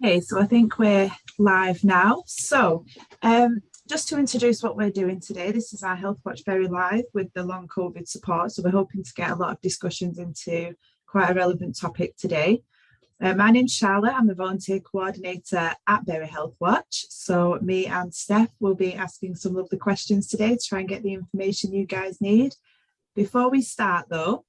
Okay, so I think we're live now. So just to introduce what we're doing today, this is our Healthwatch Bury live with the long COVID support. So we're hoping to get a lot of discussions into quite a relevant topic today. My name's Charlotte. I'm the volunteer coordinator at Bury Healthwatch. So me and Steph will be asking some lovely questions today to try and get the information you guys need. Before we start though,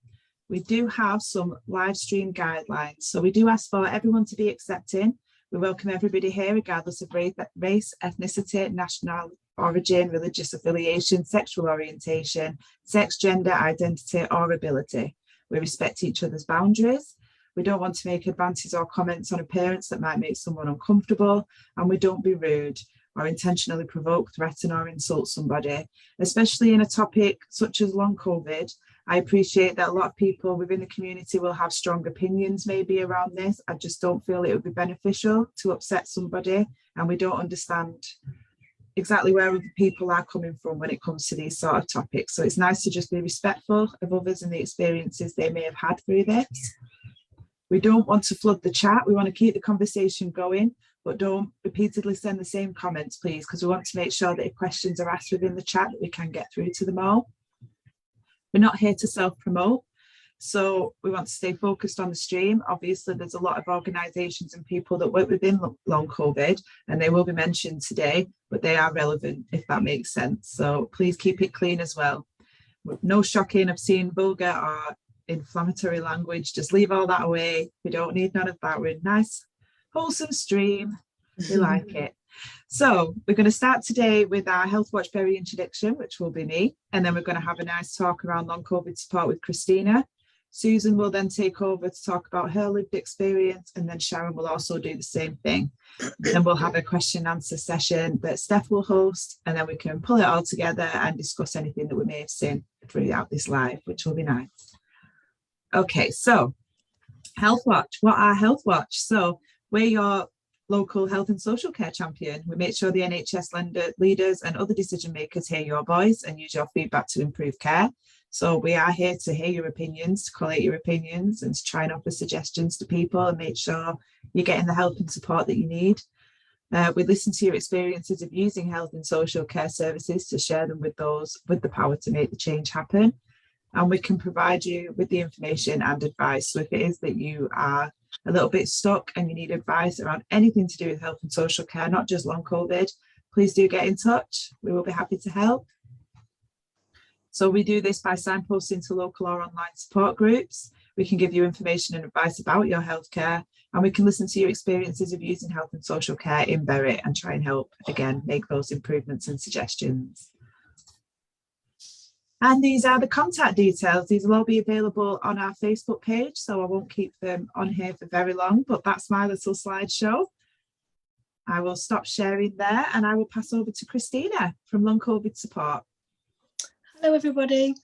we do have some live stream guidelines. So we do ask for everyone to be accepting. We welcome everybody here regardless of race, ethnicity, national origin, religious affiliation, sexual orientation, sex, gender, identity or ability. We respect each other's boundaries. We don't want to make advances or comments on appearance that might make someone uncomfortable, and we don't be rude or intentionally provoke, threaten or insult somebody, especially in a topic such as long COVID. I appreciate that a lot of people within the community will have strong opinions maybe around this. I just don't feel it would be beneficial to upset somebody, and we don't understand exactly where other people are coming from when it comes to these sort of topics. So it's nice to just be respectful of others and the experiences they may have had through this. We don't want to flood the chat. We want to keep the conversation going, but don't repeatedly send the same comments, please, because we want to make sure that if questions are asked within the chat, that we can get through to them all. We're not here to self-promote, so we want to stay focused on the stream. Obviously, there's a lot of organisations and people that work within long COVID, and they will be mentioned today, but they are relevant, if that makes sense. So please keep it clean as well. No shocking, obscene, vulgar or inflammatory language. Just leave all that away. We don't need none of that. We're a nice, wholesome stream. We like it. So we're going to start today with our Healthwatch Bury introduction, which will be me, and then we're going to have a nice talk around long COVID support with Christina. Susan will then take over to talk about her lived experience, and then Sharon will also do the same thing. Then we'll have a question and answer session that Steph will host, and then we can pull it all together and discuss anything that we may have seen throughout this live, which will be nice. Okay, so Healthwatch, what are Healthwatch? So we're your local health and social care champion. We make sure the NHS leaders and other decision makers hear your voice and use your feedback to improve care. So we are here to hear your opinions, to collate your opinions and to try and offer suggestions to people and make sure you're getting the help and support that you need. We listen to your experiences of using health and social care services to share them with those with the power to make the change happen. And we can provide you with the information and advice. So if it is that you are a little bit stuck and you need advice around anything to do with health and social care, not just long COVID, please do get in touch. We will be happy to help. So we do this by signposting to local or online support groups. We can give you information and advice about your healthcare, and we can listen to your experiences of using health and social care in Bury and try and help, again, make those improvements and suggestions. And these are the contact details. These will all be available on our Facebook page, so I won't keep them on here for very long, but that's my little slideshow. I will stop sharing there and I will pass over to Christina from Long COVID Support. Hello, everybody.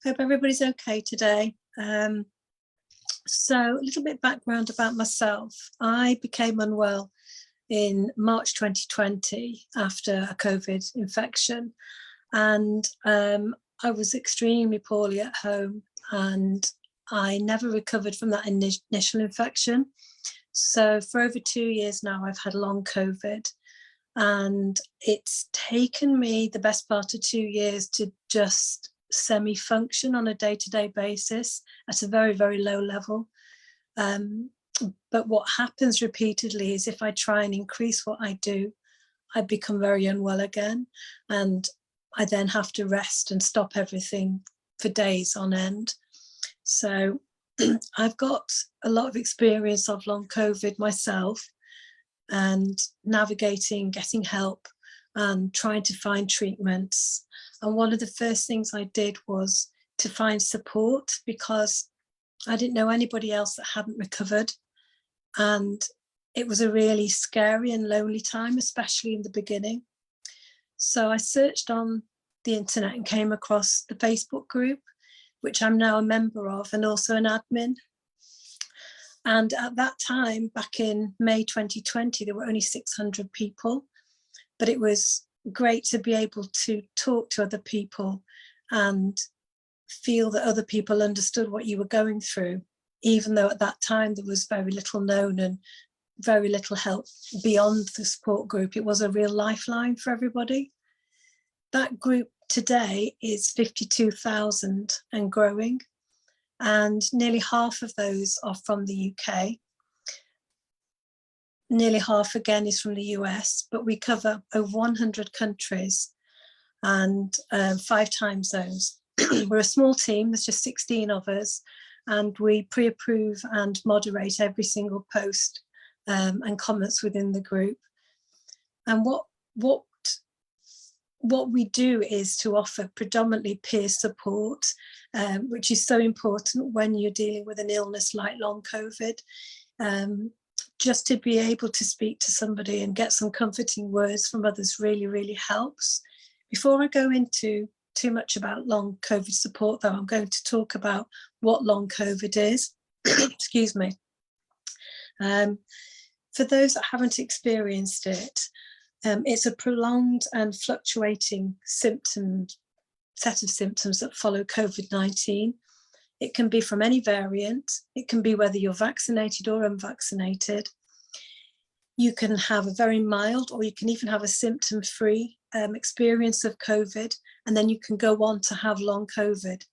Hope everybody's okay today. So a little bit background about myself. I became unwell in March 2020 after a COVID infection. And I was extremely poorly at home and I never recovered from that initial infection. So for over 2 years now, I've had long COVID, and it's taken me the best part of 2 years to just semi-function on a day-to-day basis at a very, very low level. But what happens repeatedly is if I try and increase what I do, I become very unwell again. And I then have to rest and stop everything for days on end. So I've got a lot of experience of long COVID myself and navigating, getting help and trying to find treatments. And one of the first things I did was to find support because I didn't know anybody else that hadn't recovered. And it was a really scary and lonely time, especially in the beginning. So I searched on the internet and came across the Facebook group, which I'm now a member of and also an admin. And at that time, back in May 2020, there were only 600 people, but it was great to be able to talk to other people and feel that other people understood what you were going through, even though at that time there was very little known and very little help beyond the support group. It was a real lifeline for everybody. That group today is 52,000 and growing, and nearly half of those are from the UK. Nearly half again is from the US, but we cover over 100 countries and 5 time zones. We're a small team, there's just 16 of us, and we pre-approve and moderate every single post and comments within the group. And what we do is to offer predominantly peer support, which is so important when you're dealing with an illness like long COVID. Just to be able to speak to somebody and get some comforting words from others really, really helps. Before I go into too much about long COVID support, though, I'm going to talk about what long COVID is. Excuse me. For those that haven't experienced it, it's a prolonged and fluctuating set of symptoms that follow COVID-19. It can be from any variant. It can be whether you're vaccinated or unvaccinated. You can have a very mild, or you can even have a symptom-free experience of COVID, and then you can go on to have long COVID.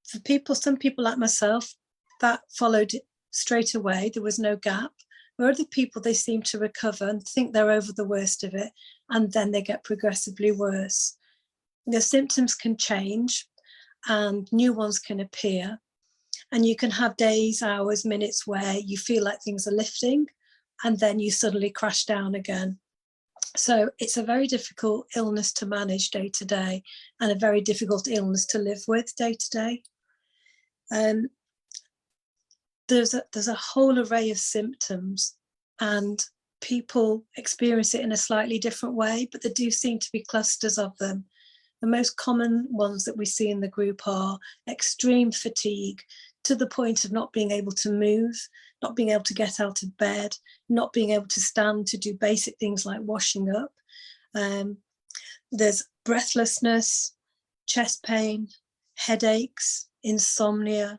For people, some people like myself, that followed straight away. There was no gap. For other people, they seem to recover and think they're over the worst of it, and then they get progressively worse. The symptoms can change and new ones can appear, and you can have days, hours, minutes where you feel like things are lifting and then you suddenly crash down again. So it's a very difficult illness to manage day to day, and a very difficult illness to live with day to day. There's a whole array of symptoms, and people experience it in a slightly different way, but there do seem to be clusters of them. The most common ones that we see in the group are extreme fatigue, to the point of not being able to move, not being able to get out of bed, not being able to stand to do basic things like washing up. There's breathlessness, chest pain, headaches, insomnia,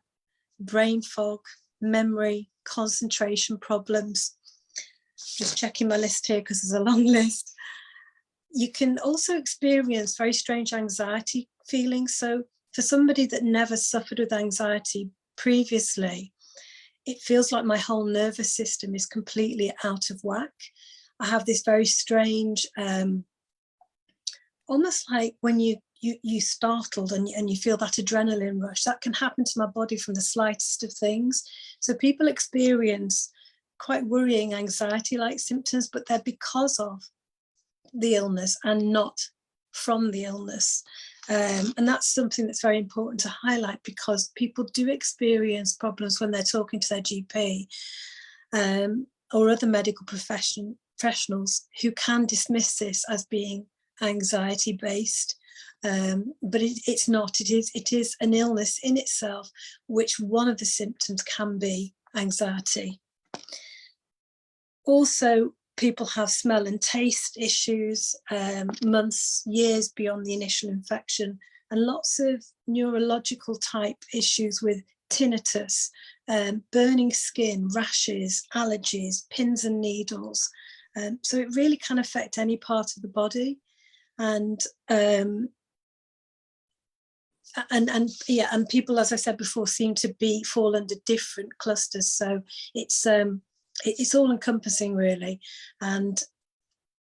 brain fog, memory, concentration problems. Just checking my list here because there's a long list. You can also experience very strange anxiety feelings. So for somebody that never suffered with anxiety previously, it feels like my whole nervous system is completely out of whack. I have this very strange, almost like when you startled and you feel that adrenaline rush. That can happen to my body from the slightest of things. So people experience quite worrying anxiety-like symptoms, but they're because of the illness and not from the illness. And that's something that's very important to highlight, because people do experience problems when they're talking to their GP or other medical professionals who can dismiss this as being anxiety based, but it's not. It is an illness in itself, which one of the symptoms can be anxiety. Also, people have smell and taste issues, months, years beyond the initial infection, and lots of neurological type issues with tinnitus, burning skin, rashes, allergies, pins and needles. So it really can affect any part of the body. And people, as I said before, seem to fall under different clusters. So it's all encompassing, really. And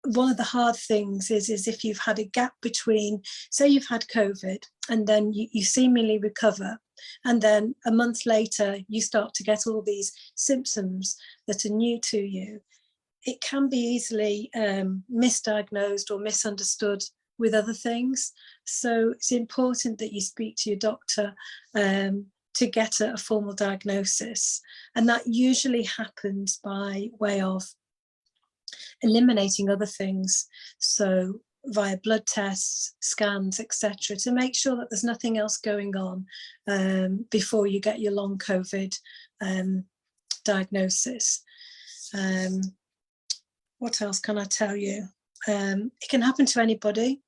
one of the hard things is if you've had a gap between, say you've had COVID and then you seemingly recover, and then a month later you start to get all these symptoms that are new to you, it can be easily misdiagnosed or misunderstood with other things. So it's important that you speak to your doctor to get a formal diagnosis. And that usually happens by way of eliminating other things. So via blood tests, scans, etc., to make sure that there's nothing else going on before you get your long COVID diagnosis. What else can I tell you? It can happen to anybody.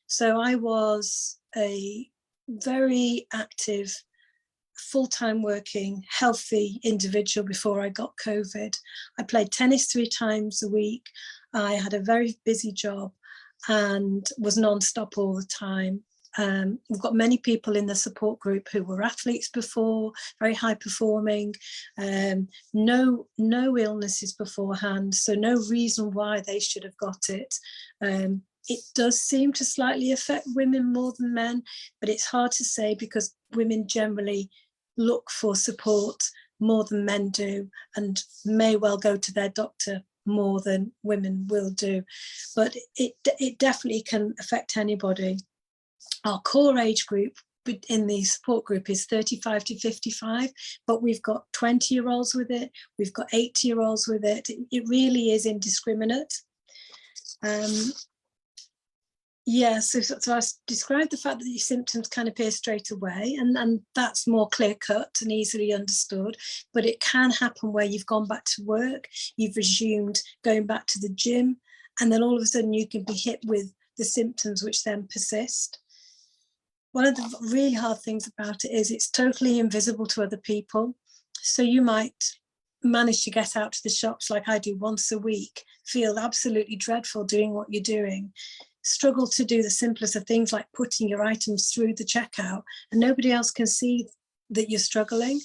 So I was a very active full-time working, healthy individual before I got COVID. I played tennis 3 times a week. I had a very busy job and was non-stop all the time. We've got many people in the support group who were athletes before, very high performing, no illnesses beforehand, so no reason why they should have got it. It does seem to slightly affect women more than men, but it's hard to say because women generally look for support more than men do and may well go to their doctor more than women will do. But it definitely can affect anybody. Our core age group in the support group is 35 to 55, but we've got 20-year-olds with it, we've got 80-year-olds with it. It really is indiscriminate. So I described the fact that your symptoms can appear straight away, and that's more clear-cut and easily understood, but it can happen where you've gone back to work, you've resumed going back to the gym, and then all of a sudden you can be hit with the symptoms which then persist. One of the really hard things about it is it's totally invisible to other people. So you might manage to get out to the shops like I do once a week, feel absolutely dreadful doing what you're doing, struggle to do the simplest of things like putting your items through the checkout, and nobody else can see that you're struggling.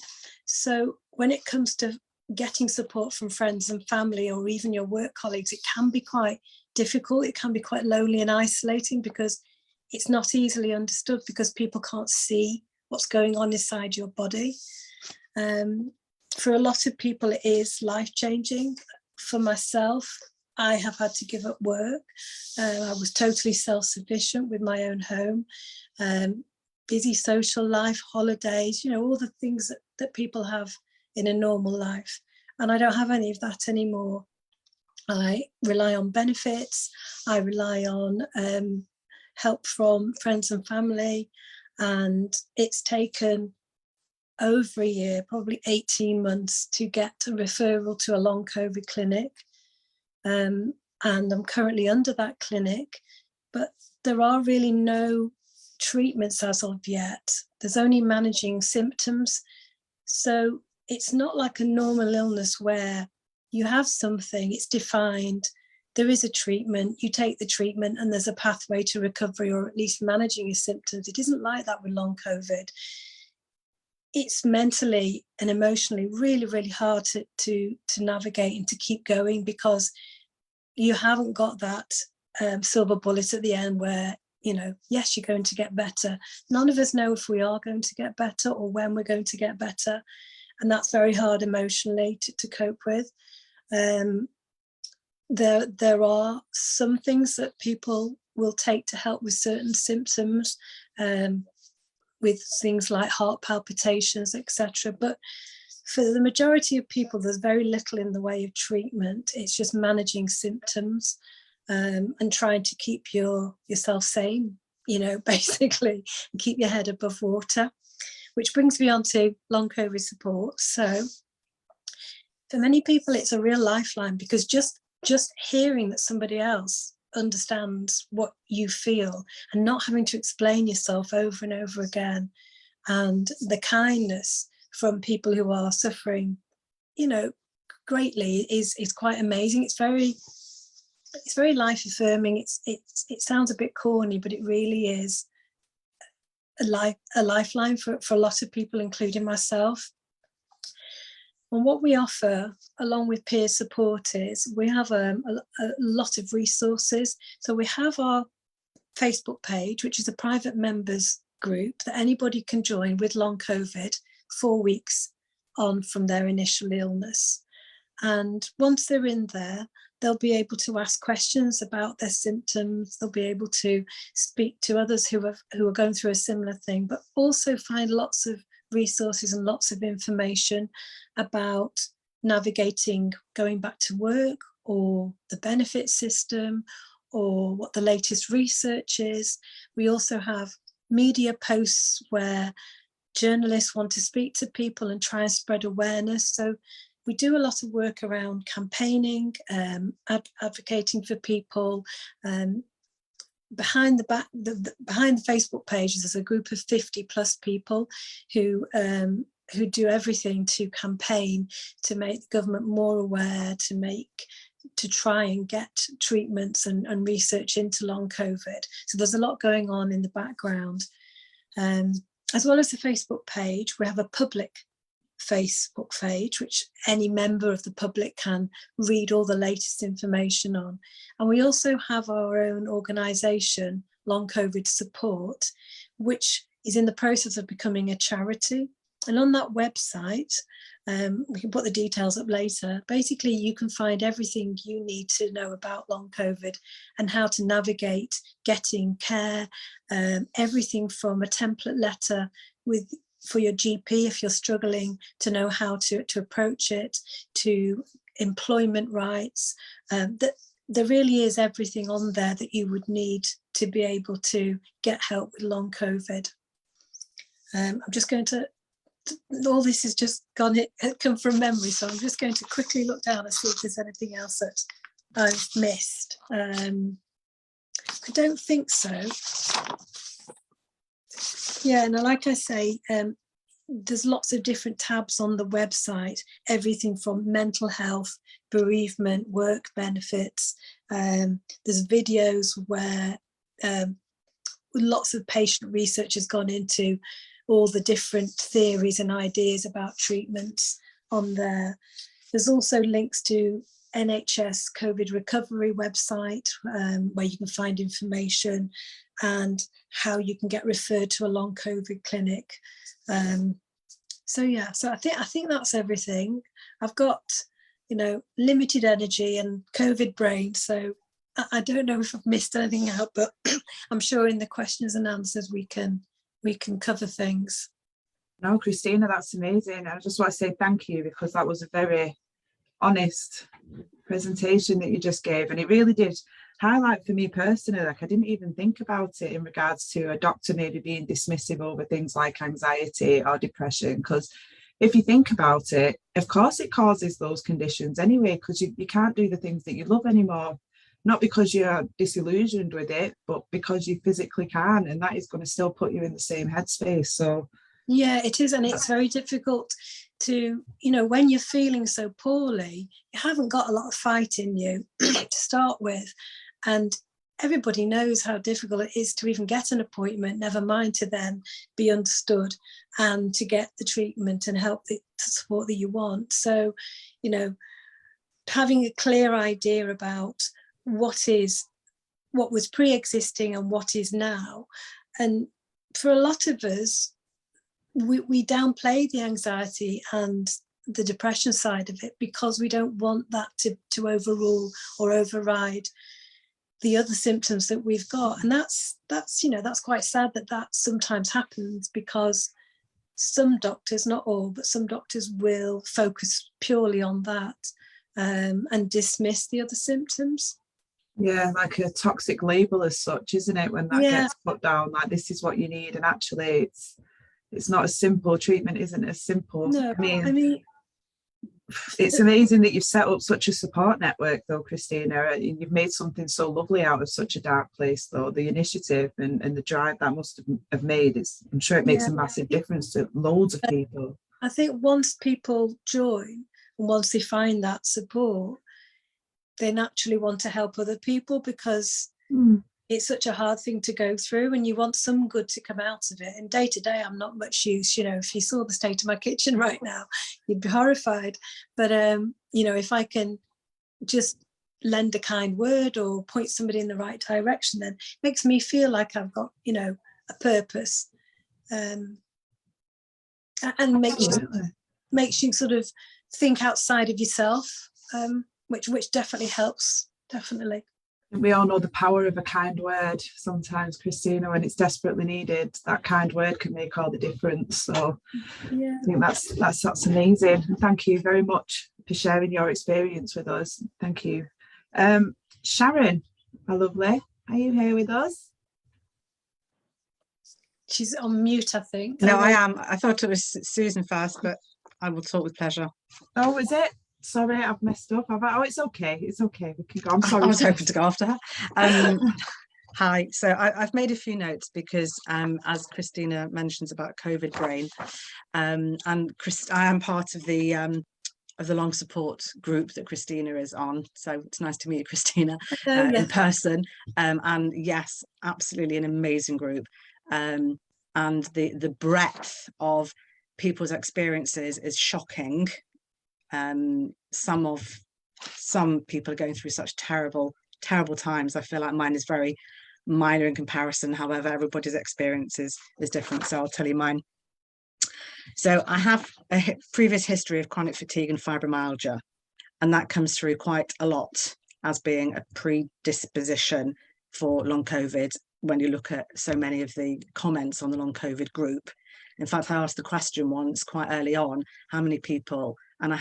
So when it comes to getting support from friends and family or even your work colleagues, it can be quite difficult. It can be quite lonely and isolating because it's not easily understood because people can't see what's going on inside your body. For a lot of people, it is life-changing. For myself, I have had to give up work. I was totally self-sufficient with my own home, busy social life, holidays, all the things that people have in a normal life. And I don't have any of that anymore. I rely on benefits. I rely on help from friends and family. And it's taken over a year, probably 18 months, to get a referral to a long COVID clinic. And I'm currently under that clinic, but there are really no treatments as of yet. There's only managing symptoms. So it's not like a normal illness where you have something, it's defined, there is a treatment, you take the treatment and there's a pathway to recovery or at least managing your symptoms. It isn't like that with long COVID. It's mentally and emotionally really, really hard to navigate and to keep going because you haven't got that silver bullet at the end where, yes, you're going to get better. None of us know if we are going to get better or when we're going to get better. And that's very hard emotionally to cope with. There are some things that people will take to help with certain symptoms, with things like heart palpitations, etc. But for the majority of people, there's very little in the way of treatment. It's just managing symptoms and trying to keep yourself sane, basically, and keep your head above water, which brings me on to long COVID support. So for many people, it's a real lifeline because just hearing that somebody else understands what you feel and not having to explain yourself over and over again, and the kindness from people who are suffering, greatly is quite amazing. It's very life affirming. It sounds a bit corny, but it really is a lifeline for a lot of people, including myself. And what we offer, along with peer support, is we have a lot of resources. So we have our Facebook page, which is a private members group that anybody can join with long COVID 4 weeks on from their initial illness. And once they're in there, they'll be able to ask questions about their symptoms. They'll be able to speak to others who are going through a similar thing, but also find lots of resources and lots of information about navigating going back to work or the benefit system or what the latest research is. We also have media posts where journalists want to speak to people and try and spread awareness. So we do a lot of work around campaigning, advocating for people, behind behind the Facebook page, there's a group of 50 plus people who do everything to campaign to make the government more aware, to try and get treatments and research into long COVID. So there's a lot going on in the background. As well as the Facebook page, we have a public Facebook page, which any member of the public can read all the latest information on. And we also have our own organisation, Long COVID Support, which is in the process of becoming a charity. And on that website, we can put the details up later. Basically, you can find everything you need to know about long COVID and how to navigate getting care, everything from a template letter for your GP if you're struggling to know how to approach it, to employment rights. There really is everything on there that you would need to be able to get help with long COVID. I'm just going to, all this has just come from memory, so I'm just going to quickly look down and see if there's anything else that I've missed. I don't think so. Yeah, and like I say, there's lots of different tabs on the website, everything from mental health, bereavement, work benefits. There's videos where lots of patient research has gone into all the different theories and ideas about treatments on there. There's also links to NHS COVID recovery website where you can find information and how you can get referred to a long COVID clinic. So yeah, so I think that's everything. I've got, limited energy and COVID brain, so I don't know if I've missed anything out, but I'm sure in the questions and answers we can cover things. No, Christina, that's amazing. I just want to say thank you, because that was a very honest presentation that you just gave, and it really did highlight for me personally, like I didn't even think about it in regards to a doctor maybe being dismissive over things like anxiety or depression, because if you think about it, of course it causes those conditions anyway, because you can't do the things that you love anymore, not because you're disillusioned with it, but because you physically can, and that is going to still put you in the same headspace. So yeah, it is, and it's very difficult to, when you're feeling so poorly, you haven't got a lot of fight in you to start with, and everybody knows how difficult it is to even get an appointment, never mind to then be understood and to get the treatment and help, the support that you want. So, having a clear idea about what was pre-existing and what is now, and for a lot of us, we downplay the anxiety and the depression side of it because we don't want that to overrule or override the other symptoms that we've got. And that's quite sad that sometimes happens, because some doctors, not all, but some doctors will focus purely on that and dismiss the other symptoms. Yeah, like a toxic label as such, isn't it, when that gets put down, like this is what you need, and actually it's not as simple. Treatment isn't as simple. No, I mean it's amazing that you've set up such a support network though, Christina. You've made something so lovely out of such a dark place though. The initiative and the drive that must have made, I'm sure it makes a massive difference to loads of people. I think once people join and once they find that support, they naturally want to help other people, because it's such a hard thing to go through, and you want some good to come out of it. And day to day, I'm not much use. If you saw the state of my kitchen right now, you'd be horrified. But, if I can just lend a kind word or point somebody in the right direction, then it makes me feel like I've got, a purpose. And makes you sort of think outside of yourself, which definitely helps, definitely. We all know the power of a kind word sometimes, Christina, when it's desperately needed. That kind word can make all the difference. So yeah, I think that's amazing. And thank you very much for sharing your experience with us. Thank you. Sharon, my lovely, are you here with us? She's on mute, I think. No, I am. I thought it was Susan first, but I will talk with pleasure. Oh, is it? Sorry, I've messed up. Oh, it's okay. It's okay. We can go. I'm sorry. I was hoping to go after her. Hi. So I've made a few notes because, as Christina mentions about COVID brain, and I am part of the long support group that Christina is on. So it's nice to meet you, Christina, Oh, in yes. person. And yes, absolutely an amazing group. And the breadth of people's experiences is shocking. Some people are going through such terrible times. I feel like mine is very minor in comparison. However, everybody's experience is different. So I'll tell you mine. So I have a previous history of chronic fatigue and fibromyalgia, and that comes through quite a lot as being a predisposition for long COVID when you look at so many of the comments on the long COVID group. In fact, I asked the question once quite early on, how many people, and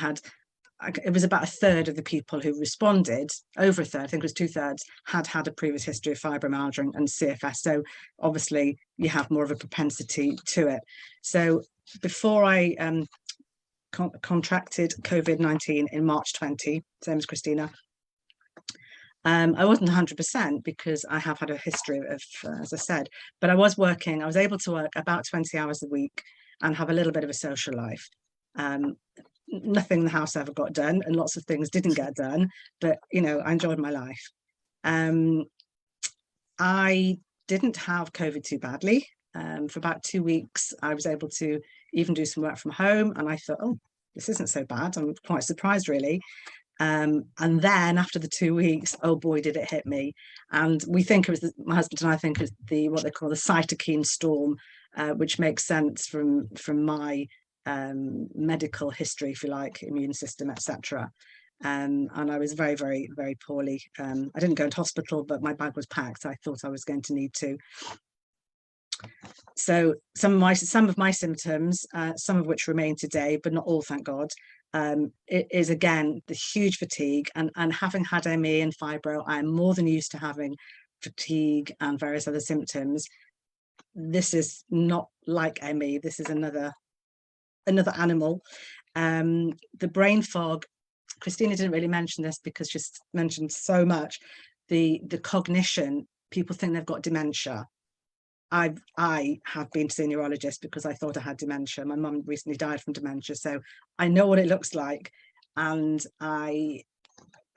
it was about a third of the people who responded, over a third, I think it was 2/3, had a previous history of fibromyalgia and CFS. So obviously you have more of a propensity to it. So before I contracted COVID-19 in March 20, same as Christina, I wasn't 100% because I have had a history of, as I said, but I was able to work about 20 hours a week and have a little bit of a social life. Nothing in the house ever got done, and lots of things didn't get done, but I enjoyed my life. I didn't have COVID too badly. For about 2 weeks I was able to even do some work from home, and I thought, oh, this isn't so bad. I'm quite surprised, really. And then after the 2 weeks, oh boy, did it hit me. And we think it was my husband and I think it's what they call the cytokine storm, which makes sense from my medical history, if you like, immune system, etc. And I was very, very, very poorly. I didn't go into hospital, but my bag was packed. I thought I was going to need to. So some of my symptoms, some of which remain today, but not all, thank God, it is again the huge fatigue, and having had ME and fibro, I'm more than used to having fatigue and various other symptoms. This is not like ME. This is another animal. The brain fog, Christina didn't really mention this because she's mentioned so much. The cognition, people think they've got dementia. I have been to see a neurologist because I thought I had dementia. My mum recently died from dementia, so I know what it looks like. And some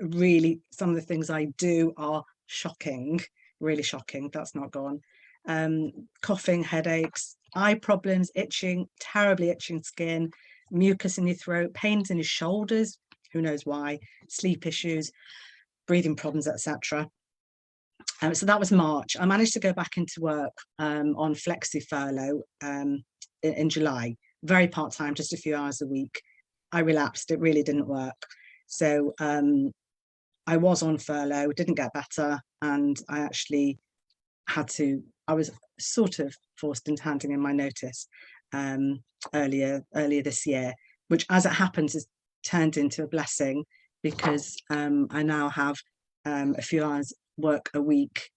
of the things I do are shocking, really shocking. That's not gone. Coughing, headaches, eye problems, itching, terribly itching skin, mucus in your throat, pains in your shoulders, who knows why, sleep issues, breathing problems, etc. So that was March. I managed to go back into work on flexi furlough in July, very part-time, just a few hours a week. I relapsed, it really didn't work. So I was on furlough, didn't get better, and I actually I was sort of forced into handing in my notice earlier this year, which, as it happens, has turned into a blessing because I now have a few hours work a week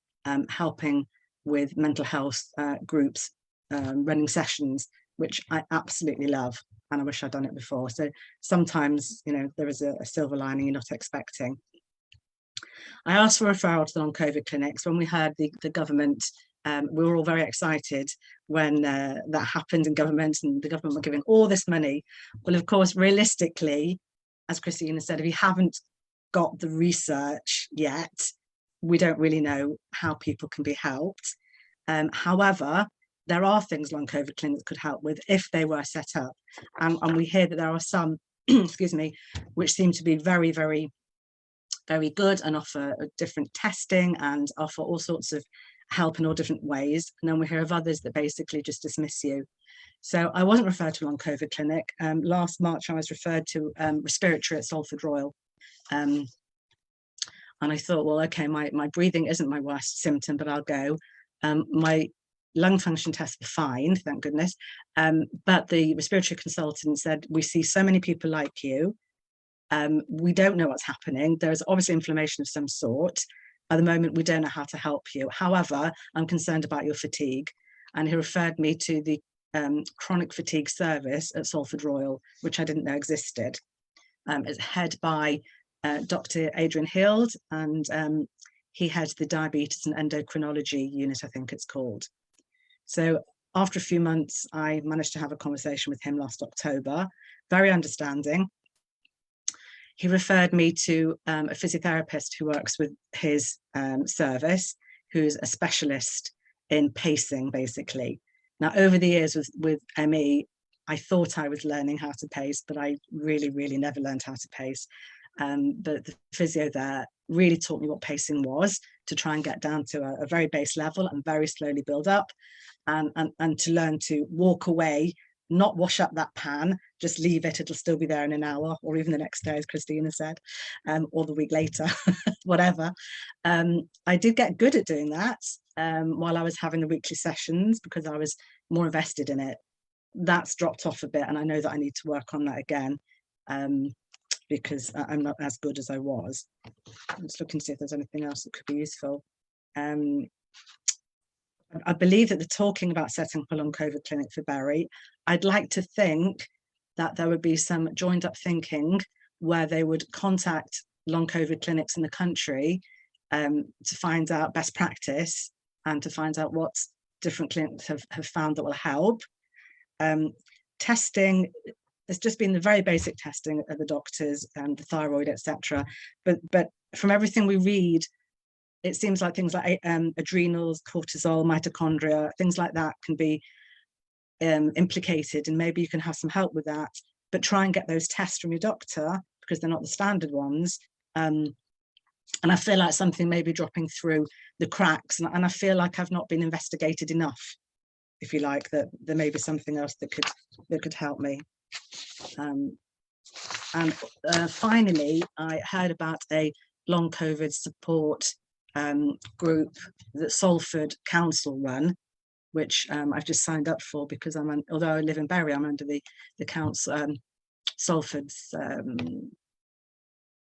helping with mental health groups, running sessions, which I absolutely love, and I wish I'd done it before. So sometimes, there is a silver lining you're not expecting. I asked for a referral to the long COVID clinics. When we heard the government, we were all very excited when that happened in government, and the government were giving all this money. Well, of course, realistically, as Christina said, if you haven't got the research yet, we don't really know how people can be helped. However, there are things long COVID clinics could help with if they were set up. And we hear that there are some, excuse me, which seem to be very, very, very good and offer different testing and offer all sorts of help in all different ways. And then we hear of others that basically just dismiss you. So I wasn't referred to a long COVID clinic. Last March, I was referred to respiratory at Salford Royal. And I thought, well, okay, my breathing isn't my worst symptom, but I'll go. My lung function tests were fine, thank goodness. But the respiratory consultant said, we see so many people like you. We don't know what's happening. There's obviously inflammation of some sort. At the moment, we don't know how to help you. However, I'm concerned about your fatigue. And he referred me to the chronic fatigue service at Salford Royal, which I didn't know existed. It's head by Dr. Adrian Hild, and he heads the diabetes and endocrinology unit, I think it's called. So after a few months, I managed to have a conversation with him last October, very understanding. He referred me to a physiotherapist who works with his service, who's a specialist in pacing, basically. Now, over the years with ME, I thought I was learning how to pace, but I really, really never learned how to pace. But the physio there really taught me what pacing was, to try and get down to a very base level and very slowly build up, and to learn to walk away, not wash up that pan, just leave it, it'll still be there in an hour, or even the next day, as Christina said, or the week later, whatever. I did get good at doing that while I was having the weekly sessions, because I was more invested in it. That's dropped off a bit, and I know that I need to work on that again, because I'm not as good as I was. I'm just looking to see if there's anything else that could be useful. I believe that they're talking about setting up a long COVID clinic for Bury. I'd like to think that there would be some joined up thinking where they would contact long COVID clinics in the country to find out best practice and to find out what different clinics have found that will help. Testing, there's just been the very basic testing of the doctors and the thyroid, etc. But from everything we read, it seems like things like adrenals, cortisol, mitochondria, things like that can be implicated, and maybe you can have some help with that. But try and get those tests from your doctor, because they're not the standard ones. And I feel like something may be dropping through the cracks, and I feel like I've not been investigated enough, if you like, that there may be something else that could help me. And finally, I heard about a long COVID support group that Salford Council run, which I've just signed up for, because although I live in Bury, I'm under the council, Salford's,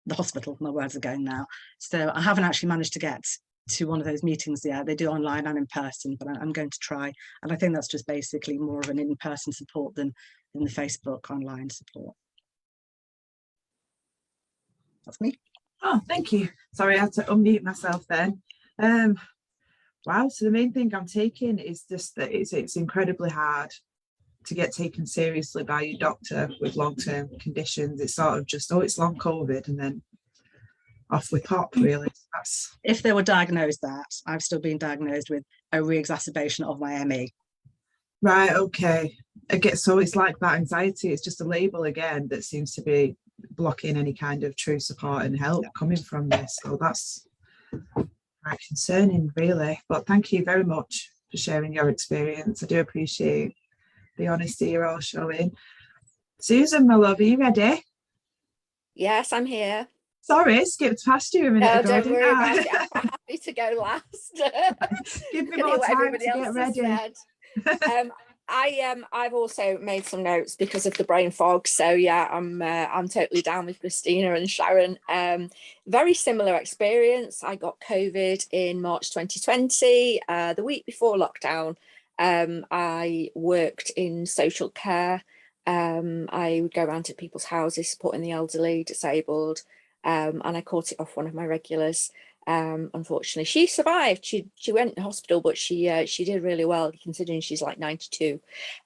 the hospital, my words are going now. So I haven't actually managed to get to one of those meetings yet. They do online and in person, but I'm going to try. And I think that's just basically more of an in-person support than the Facebook online support. That's me. Oh, thank you. Sorry, I had to unmute myself then. Wow, so the main thing I'm taking is just that it's incredibly hard to get taken seriously by your doctor with long-term conditions. It's sort of just, oh, it's long COVID, and then off with hop, really. That's... If they were diagnosed that, I've still been diagnosed with a re-exacerbation of my ME. Right, okay. Again, so it's like that anxiety, it's just a label again that seems to be blocking any kind of true support and help coming from this. So that's quite concerning, really. But thank you very much for sharing your experience. I do appreciate the honesty you're all showing. Susan, my love, are you ready? Yes, I'm here. Sorry, skipped past you a minute No, ago. don't worry about it. I'm quite happy to go last. Give me more time to get ready. I've also made some notes because of the brain fog. So yeah, I'm totally down with Christina and Sharon. Very similar experience. I got COVID in March 2020, the week before lockdown. I worked in social care. I would go around to people's houses supporting the elderly, disabled, and I caught it off one of my regulars. Unfortunately, she survived. She went to hospital, but she did really well, considering she's like 92.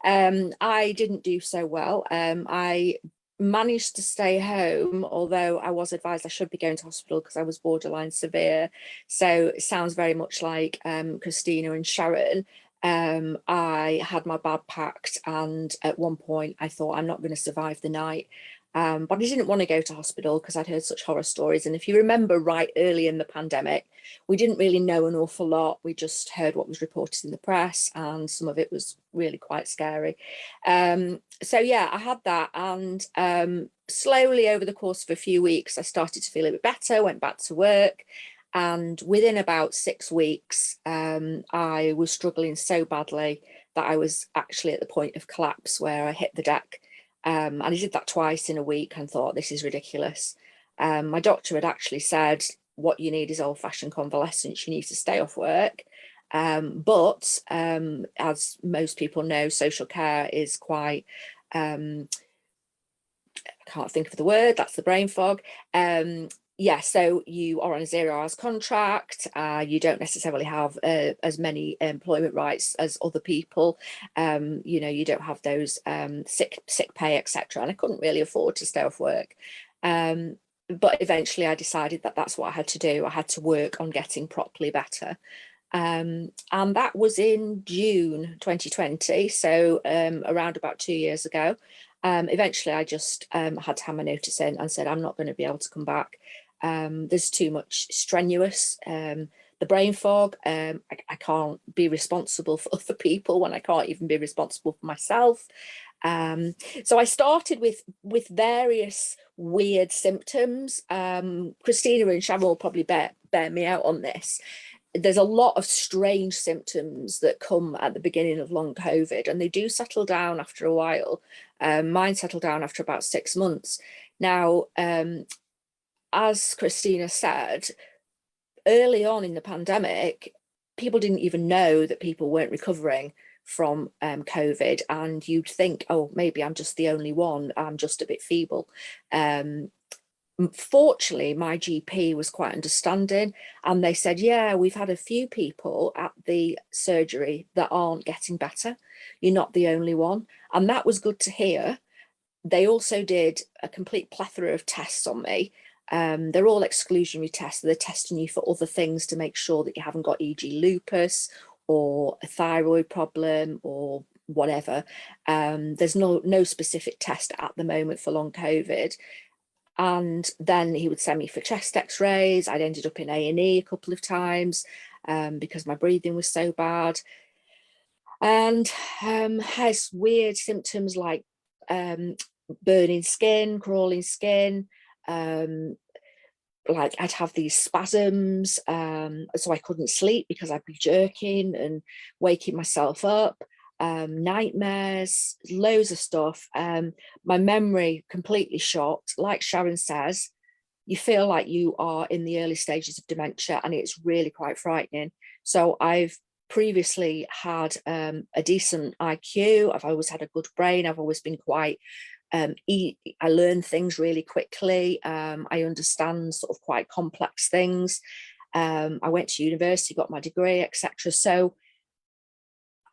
I didn't do so well. I managed to stay home, although I was advised I should be going to hospital because I was borderline severe. So it sounds very much like Christina and Sharon. I had my bag packed, and at one point I thought, I'm not going to survive the night. But I didn't want to go to hospital because I'd heard such horror stories. And if you remember, right early in the pandemic, we didn't really know an awful lot. We just heard what was reported in the press, and some of it was really quite scary. So yeah, I had that, and slowly over the course of a few weeks, I started to feel a bit better, went back to work. And within about 6 weeks, I was struggling so badly that I was actually at the point of collapse, where I hit the deck. And I did that twice in a week and thought, this is ridiculous. My doctor had actually said, what you need is old-fashioned convalescence. You need to stay off work. But as most people know, social care is quite, I can't think of the word, that's the brain fog. yeah, so you are on a 0 hours contract. You don't necessarily have as many employment rights as other people. You know, you don't have those sick pay, etc. And I couldn't really afford to stay off work. But eventually I decided that that's what I had to do. I had to work on getting properly better. And that was in June 2020, so around about 2 years ago. Eventually I just had to hand my notice in and said I'm not going to be able to come back. There's too much strenuous, the brain fog. I can't be responsible for other people when I can't even be responsible for myself. So I started with various weird symptoms. Christina and Sharon will probably bear me out on this. There's a lot of strange symptoms that come at the beginning of long COVID, and they do settle down after a while. Mine settled down after about 6 months. Now, as Christina said, early on in the pandemic, people didn't even know that people weren't recovering from COVID, and you'd think, oh, maybe I'm just the only one, I'm just a bit feeble. Fortunately, my GP was quite understanding, and they said, yeah, we've had a few people at the surgery that aren't getting better. You're not the only one. And that was good to hear. They also did a complete plethora of tests on me. They're all exclusionary tests. They're testing you for other things to make sure that you haven't got, e.g., lupus or a thyroid problem or whatever. There's no specific test at the moment for long COVID. And then he would send me for chest x-rays. I'd ended up in A&E a couple of times because my breathing was so bad. And has weird symptoms like burning skin, crawling skin. Like I'd have these spasms, so I couldn't sleep because I'd be jerking and waking myself up. Nightmares, loads of stuff. My memory completely shot. Like Sharon says, you feel like you are in the early stages of dementia, and it's really quite frightening. So I've previously had a decent IQ. I've always had a good brain. I've always been quite I learn things really quickly. I understand sort of quite complex things. I went to university, got my degree, etc. So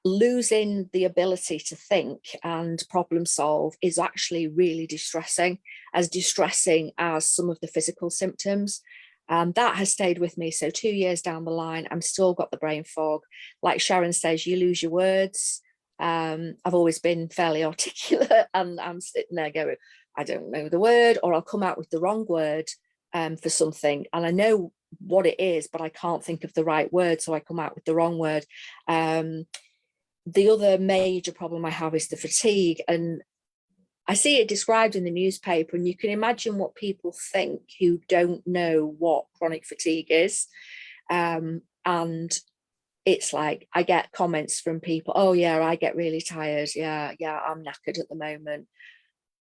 losing the ability to think and problem solve is actually really distressing as some of the physical symptoms. That has stayed with me. So 2 years down the line, I'm still got the brain fog. Like Sharon says, you lose your words. I've always been fairly articulate, and I'm sitting there going, I don't know the word, or I'll come out with the wrong word for something, and I know what it is, but I can't think of the right word, so I come out with the wrong word. The other major problem I have is the fatigue, and I see it described in the newspaper, and you can imagine what people think who don't know what chronic fatigue is. And it's like, I get comments from people, oh yeah, I get really tired. Yeah, I'm knackered at the moment.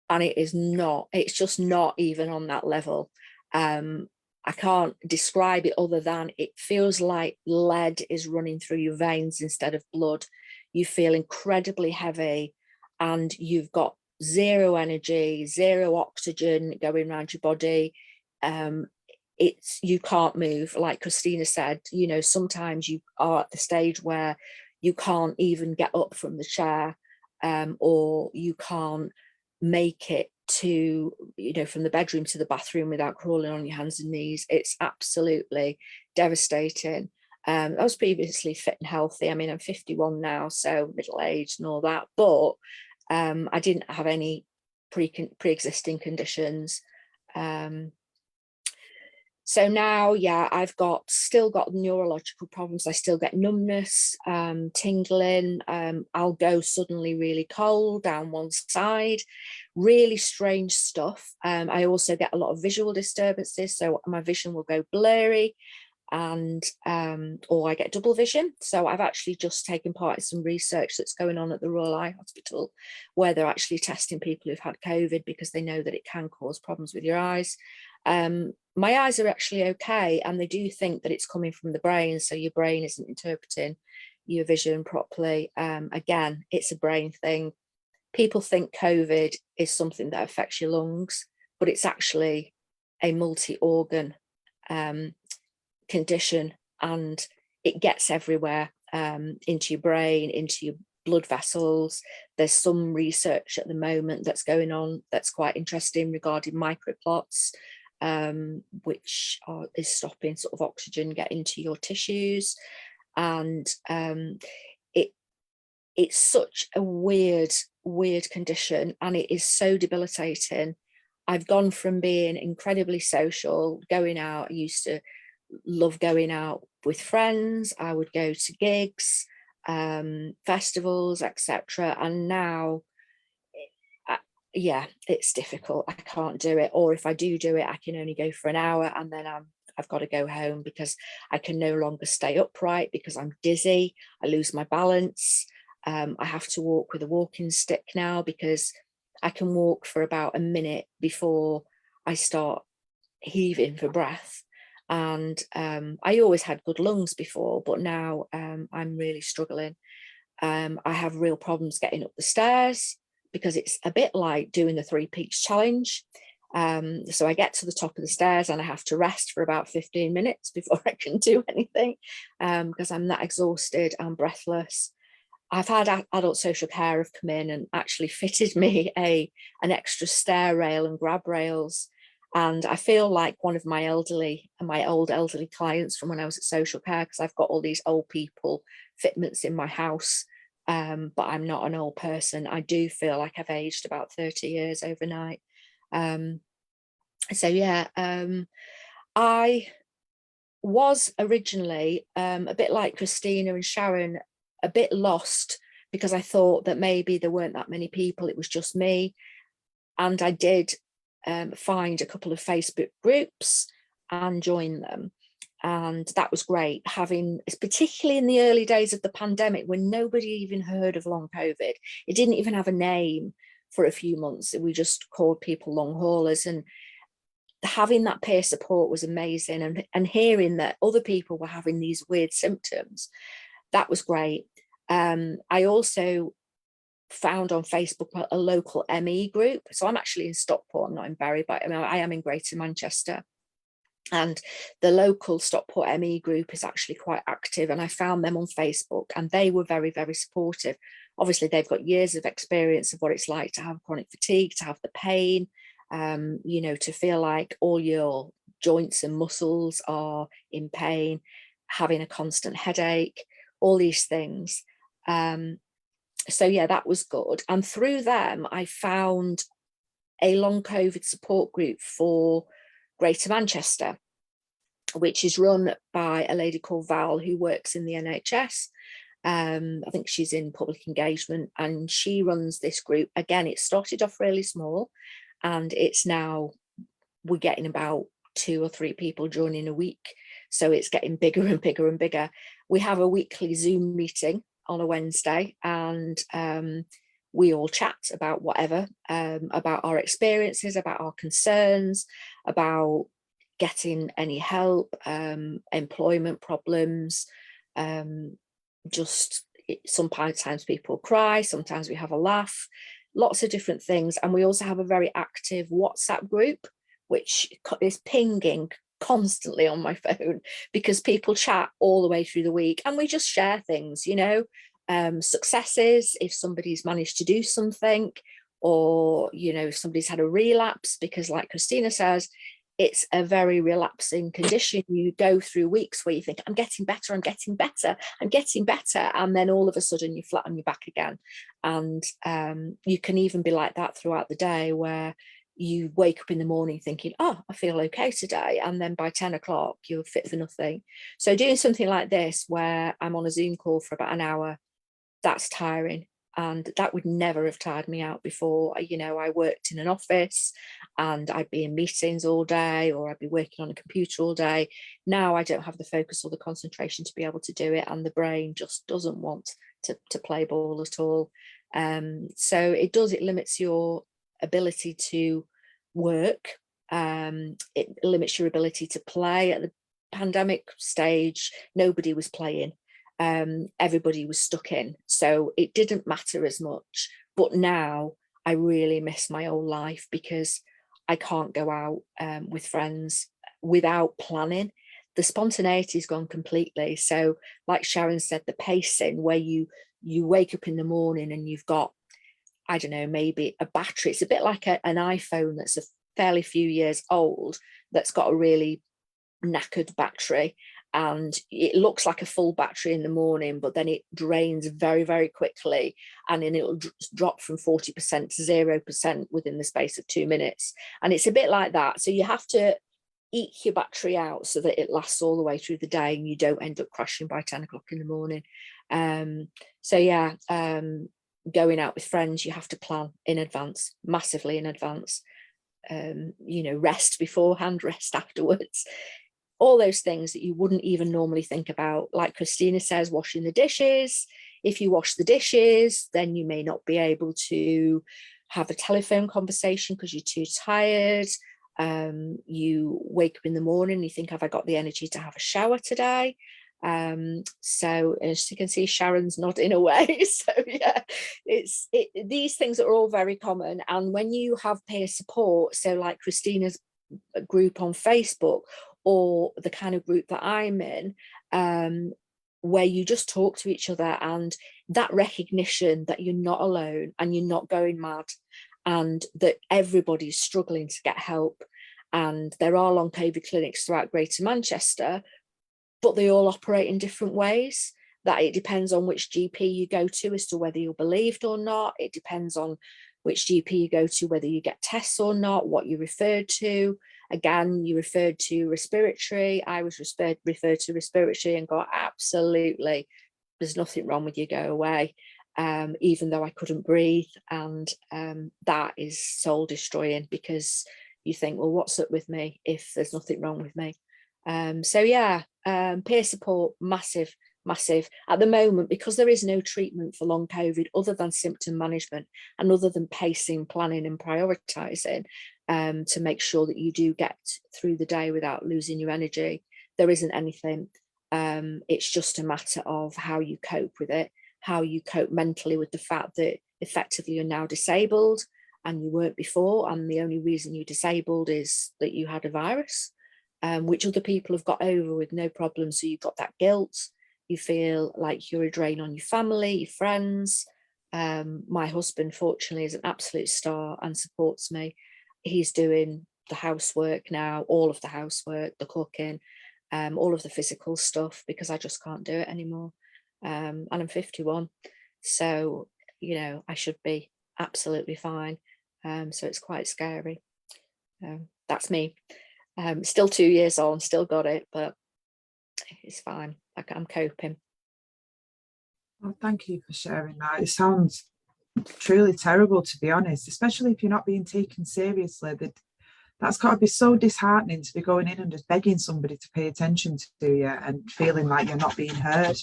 And it's just not even on that level. I can't describe it other than it feels like lead is running through your veins instead of blood. You feel incredibly heavy, and you've got zero energy, zero oxygen going around your body. You can't move. Like Christina said, you know, sometimes you are at the stage where you can't even get up from the chair, or you can't make it to, you know, from the bedroom to the bathroom without crawling on your hands and knees. It's absolutely devastating. I was previously fit and healthy. I mean, I'm 51 now, so middle-aged and all that, but I didn't have any pre-existing conditions. So now, yeah, I've still got neurological problems. I still get numbness, tingling. I'll go suddenly really cold down one side, really strange stuff. I also get a lot of visual disturbances. So my vision will go blurry, and or I get double vision. So I've actually just taken part in some research that's going on at the Royal Eye Hospital, where they're actually testing people who've had COVID because they know that it can cause problems with your eyes. My eyes are actually okay, and they do think that it's coming from the brain, so your brain isn't interpreting your vision properly. Again, it's a brain thing. People think COVID is something that affects your lungs, but it's actually a multi-organ condition, and it gets everywhere, into your brain, into your blood vessels. There's some research at the moment that's going on that's quite interesting regarding microclots, which is stopping sort of oxygen getting to your tissues. And it's such a weird condition, and it is so debilitating. I've gone from being incredibly social, going out. I used to love going out with friends. I would go to gigs, festivals, etc. And now, yeah, it's difficult. I can't do it. Or if I do it, I can only go for an hour, and then I've got to go home because I can no longer stay upright because I'm dizzy. I lose my balance. I have to walk with a walking stick now because I can walk for about a minute before I start heaving for breath. And I always had good lungs before, but now I'm really struggling. I have real problems getting up the stairs because it's a bit like doing the 3 Peaks challenge. So I get to the top of the stairs and I have to rest for about 15 minutes before I can do anything, because I'm that exhausted and breathless. I've had adult social care have come in and actually fitted me an extra stair rail and grab rails. And I feel like one of my old elderly clients from when I was at social care, because I've got all these old people fitments in my house, but I'm not an old person. I do feel like I've aged about 30 years overnight. So yeah, I was originally a bit like Christina and Sharon, a bit lost because I thought that maybe there weren't that many people, it was just me. And I did find a couple of Facebook groups and join them. And that was great, particularly in the early days of the pandemic when nobody even heard of long COVID. It didn't even have a name for a few months. We just called people long haulers, and having that peer support was amazing. And hearing that other people were having these weird symptoms, that was great. I also found on Facebook a local ME group. So I'm actually in Stockport, I'm not in Bury, but I am in Greater Manchester. And the local Stockport ME group is actually quite active, and I found them on Facebook, and they were very, very supportive. Obviously, they've got years of experience of what it's like to have chronic fatigue, to have the pain, to feel like all your joints and muscles are in pain, having a constant headache, all these things. So yeah, that was good. And through them, I found a long COVID support group for Greater Manchester, which is run by a lady called Val who works in the NHS. I think she's in public engagement, and she runs this group. Again, it started off really small, and it's now, we're getting about 2 or 3 people joining a week. So it's getting bigger and bigger and bigger. We have a weekly Zoom meeting on a Wednesday, and we all chat about whatever, about our experiences, about our concerns, about getting any help, employment problems, sometimes people cry, sometimes we have a laugh, lots of different things. And we also have a very active WhatsApp group, which is pinging constantly on my phone because people chat all the way through the week, and we just share things, successes, if somebody's managed to do something, or if somebody's had a relapse, because like Christina says, it's a very relapsing condition. You go through weeks where you think, I'm getting better, I'm getting better, I'm getting better, and then all of a sudden you're flat on your back again. And you can even be like that throughout the day, where you wake up in the morning thinking, oh, I feel okay today, and then by 10 o'clock you're fit for nothing. So doing something like this, where I'm on a Zoom call for about an hour, that's tiring, and that would never have tired me out before. I worked in an office and I'd be in meetings all day, or I'd be working on a computer all day. Now I don't have the focus or the concentration to be able to do it, and the brain just doesn't want to play ball at all. So it limits your ability to work, it limits your ability to play. At the pandemic stage, nobody was playing, everybody was stuck in, so it didn't matter as much. But now I really miss my old life, because I can't go out with friends without planning. The spontaneity's gone completely. So like Sharon said, the pacing where you wake up in the morning and you've got, I don't know, maybe a battery. It's a bit like an iPhone that's a fairly few years old, that's got a really knackered battery, and it looks like a full battery in the morning, but then it drains very, very quickly, and then it'll drop from 40% to 0% within the space of 2 minutes. And it's a bit like that. So you have to eke your battery out so that it lasts all the way through the day and you don't end up crashing by 10 o'clock in the morning. So yeah, going out with friends, you have to plan in advance, massively in advance. You know, rest beforehand, rest afterwards, all those things that you wouldn't even normally think about. Like Christina says, washing the dishes. If you wash the dishes, then you may not be able to have a telephone conversation because you're too tired. You wake up in the morning, you think, have I got the energy to have a shower today? So as you can see, Sharon's nodding away. So yeah, these things are all very common. And when you have peer support, so like Christina's group on Facebook, or the kind of group that I'm in, where you just talk to each other, and that recognition that you're not alone and you're not going mad, and that everybody's struggling to get help. And there are long COVID clinics throughout Greater Manchester, but they all operate in different ways. That it depends on which GP you go to as to whether you're believed or not. It depends on which GP you go to, whether you get tests or not, what you're referred to. Again, you referred to respiratory. I was referred to respiratory and got, absolutely, there's nothing wrong with you, go away. Even though I couldn't breathe. And that is soul destroying, because you think, well, what's up with me if there's nothing wrong with me? So yeah, peer support, massive at the moment, because there is no treatment for long COVID other than symptom management and other than pacing, planning and prioritizing, to make sure that you do get through the day without losing your energy. There isn't anything. It's just a matter of how you cope with it, how you cope mentally with the fact that effectively you're now disabled and you weren't before, and the only reason you're disabled is that you had a virus, which other people have got over with no problem. So you've got that guilt. You feel like you're a drain on your family, your friends. My husband, fortunately, is an absolute star and supports me. He's doing the housework now, all of the housework, the cooking, all of the physical stuff, because I just can't do it anymore. And I'm 51. So, you know, I should be absolutely fine. So it's quite scary. That's me. Still 2 years on, still got it, but it's fine. I'm coping. Well, thank you for sharing that. It sounds truly terrible, to be honest, especially if you're not being taken seriously. That's got to be so disheartening to be going in and just begging somebody to pay attention to you and feeling like you're not being heard,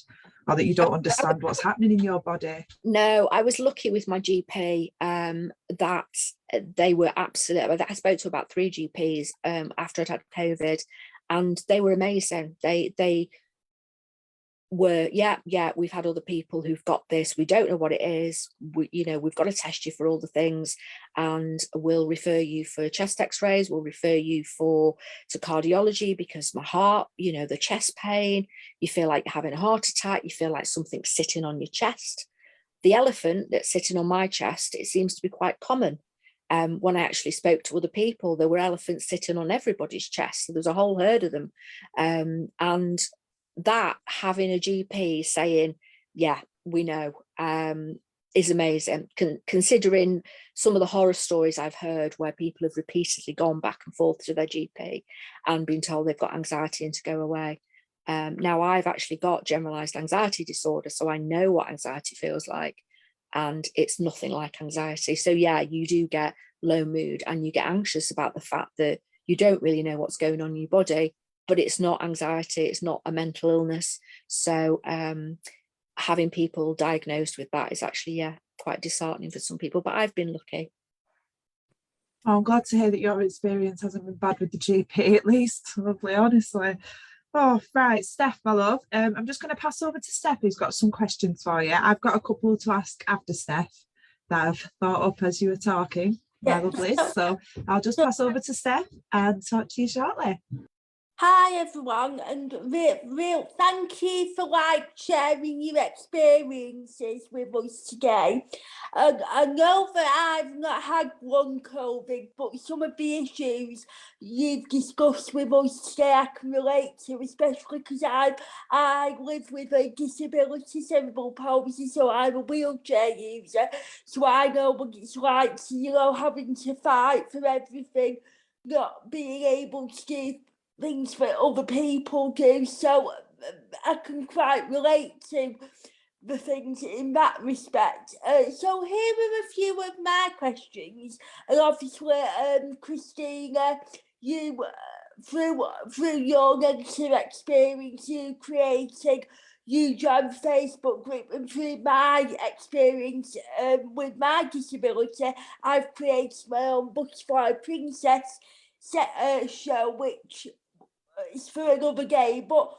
or that you don't understand what's happening in your body. No, I was lucky with my GP, that they were absolutely, I spoke to about 3 GPs after I'd had COVID, and they were amazing. They were, yeah, we've had other people who've got this, we don't know what it is, we've got to test you for all the things, and we'll refer you for chest x-rays, we'll refer you to cardiology, because my heart, the chest pain, you feel like you're having a heart attack, you feel like something's sitting on your chest. The elephant that's sitting on my chest, it seems to be quite common. When I actually spoke to other people, there were elephants sitting on everybody's chest. So there's a whole herd of them. And that, having a GP saying, yeah, we know, is amazing. Considering some of the horror stories I've heard where people have repeatedly gone back and forth to their GP and been told they've got anxiety and to go away. Now I've actually got generalized anxiety disorder, so I know what anxiety feels like, and it's nothing like anxiety. So yeah, you do get low mood and you get anxious about the fact that you don't really know what's going on in your body, but it's not anxiety, it's not a mental illness. So having people diagnosed with that is actually, yeah, quite disheartening for some people, but I've been lucky. Oh, I'm glad to hear that your experience hasn't been bad with the GP, at least. Lovely, honestly. Oh, right, Steph, my love. I'm just going to pass over to Steph, who's got some questions for you. I've got a couple to ask after Steph that I've thought up as you were talking. my Yeah, lovelies. So I'll just so- pass over to Steph and talk to you shortly. Hi everyone, and real thank you for sharing your experiences with us today. I know that I've not had long COVID, but some of the issues you've discussed with us today I can relate to, especially because I live with a disability, cerebral palsy, so I'm a wheelchair user. So I know what it's like, having to fight for everything, not being able to do things that other people do, so I can quite relate to the things in that respect. So here are a few of my questions, and obviously, Christina, you through your negative experience, you joined the Facebook group, and through my experience with my disability, I've created my own Butterfly Princess show, which it's for another day, but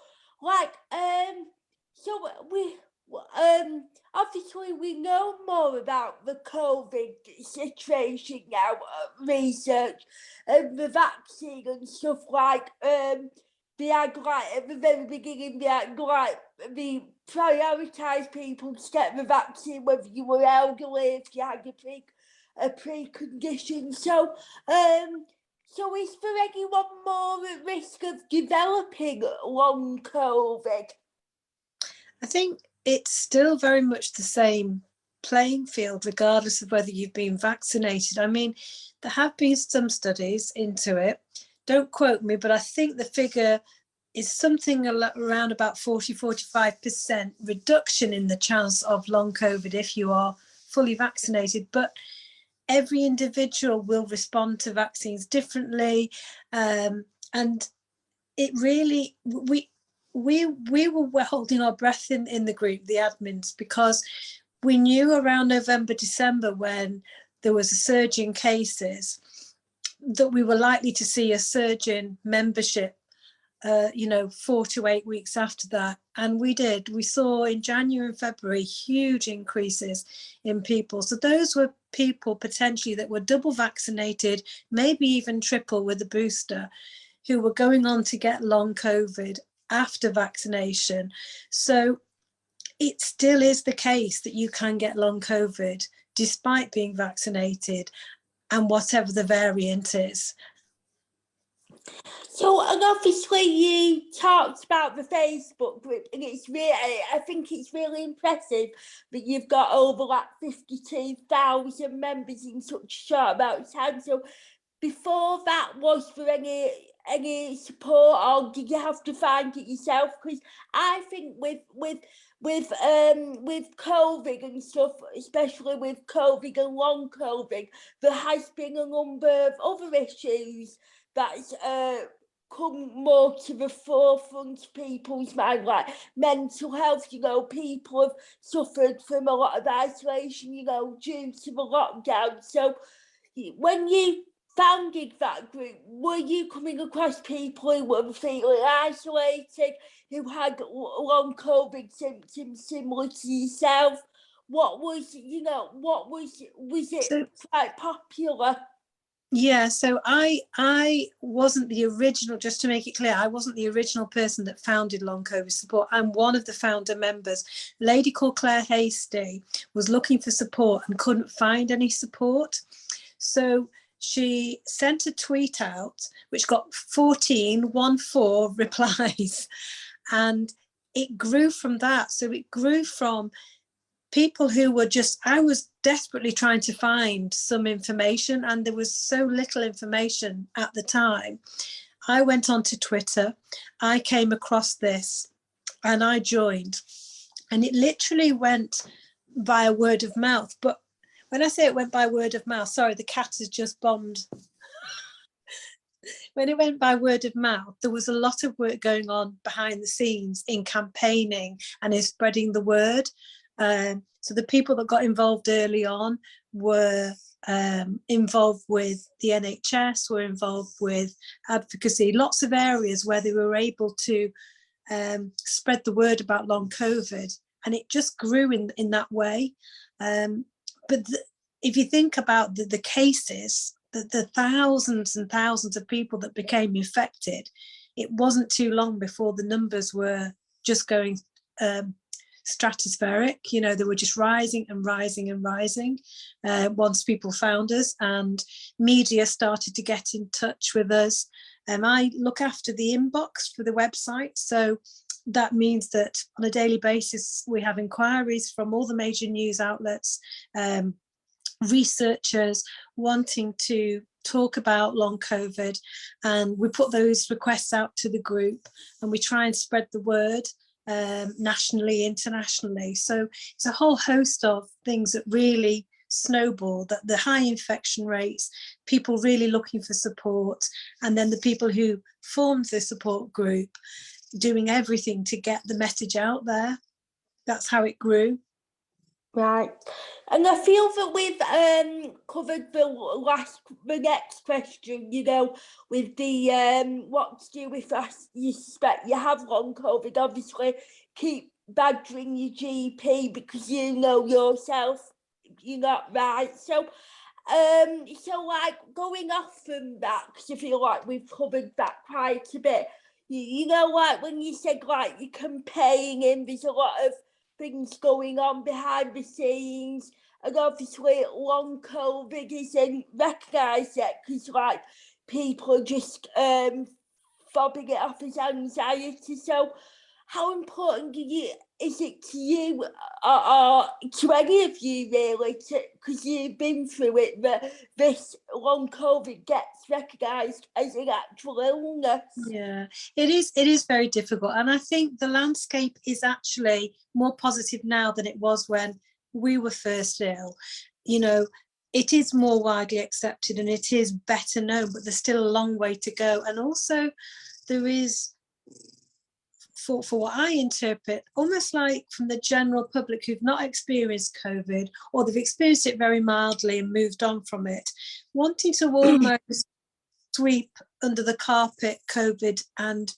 so we obviously we know more about the COVID situation now, research and the vaccine and stuff they had at the very beginning, they prioritised people to get the vaccine whether you were elderly, if you had a precondition. So is there anyone more at risk of developing long COVID? I think it's still very much the same playing field, regardless of whether you've been vaccinated. I mean, there have been some studies into it. Don't quote me, but I think the figure is something around about 40-45% reduction in the chance of long COVID if you are fully vaccinated. But every individual will respond to vaccines differently, and it really, we were holding our breath in the group, the admins, because we knew around November, December, when there was a surge in cases, that we were likely to see a surge in membership 4 to 8 weeks after that. And we did. We saw in January and February huge increases in people. So those were people potentially that were double vaccinated, maybe even triple with a booster, who were going on to get long COVID after vaccination. So it still is the case that you can get long COVID despite being vaccinated, and whatever the variant is. So, and obviously you talked about the Facebook group, and I think it's really impressive that you've got over 52,000 members in such a short amount of time. So before that, was there any support, or did you have to find it yourself? Because I think with COVID and stuff, especially with COVID and long COVID, there has been a number of other issues that's come more to the forefront of people's mind, like mental health. People have suffered from a lot of isolation, due to the lockdown. So when you founded that group, were you coming across people who were feeling isolated, who had long COVID symptoms similar to yourself? Was it quite popular? Yeah, so I wasn't the original, just to make it clear, I wasn't the original person that founded Long COVID Support. I'm one of the founder members. A lady called Claire Hasty was looking for support and couldn't find any support. So she sent a tweet out, which got 14 replies. And it grew from that. So it grew from people who were I was desperately trying to find some information, and there was so little information at the time. I went onto Twitter, I came across this, and I joined. And it literally went via word of mouth. But when I say it went by word of mouth, sorry, the cat has just bombed. When it went by word of mouth, there was a lot of work going on behind the scenes in campaigning and in spreading the word. So the people that got involved early on were involved with the NHS, were involved with advocacy, lots of areas where they were able to spread the word about long COVID, and it just grew in that way. But if you think about the cases, the thousands and thousands of people that became infected, it wasn't too long before the numbers were just going stratospheric. You know, they were just rising and rising and rising once people found us, and media started to get in touch with us. I look after the inbox for the website, so that means that on a daily basis we have inquiries from all the major news outlets, researchers wanting to talk about long COVID, and we put those requests out to the group and we try and spread the word nationally, internationally. So it's a whole host of things that really snowball, that the high infection rates, people really looking for support, and then the people who formed the support group doing everything to get the message out there. That's how it grew. Right, and I feel that we've covered the next question, you know, with the what to do if you suspect you have long COVID. Obviously, keep badgering your GP because you know yourself you're not right. So like going off from that, because I feel like we've covered that quite a bit. You know, like when you said like you're campaigning, there's a lot of things going on behind the scenes, and obviously long COVID isn't recognised yet because like people are just fobbing it off as anxiety. So how important is it to you or to any of you really, because you've been through it, that this long COVID gets recognised as an actual illness? Yeah, it is very difficult, and I think the landscape is actually more positive now than it was when we were first ill. You know, it is more widely accepted and it is better known, but there's still a long way to go. And also there is, for what I interpret, almost like from the general public who've not experienced COVID, or they've experienced it very mildly and moved on from it, wanting to almost sweep under the carpet COVID and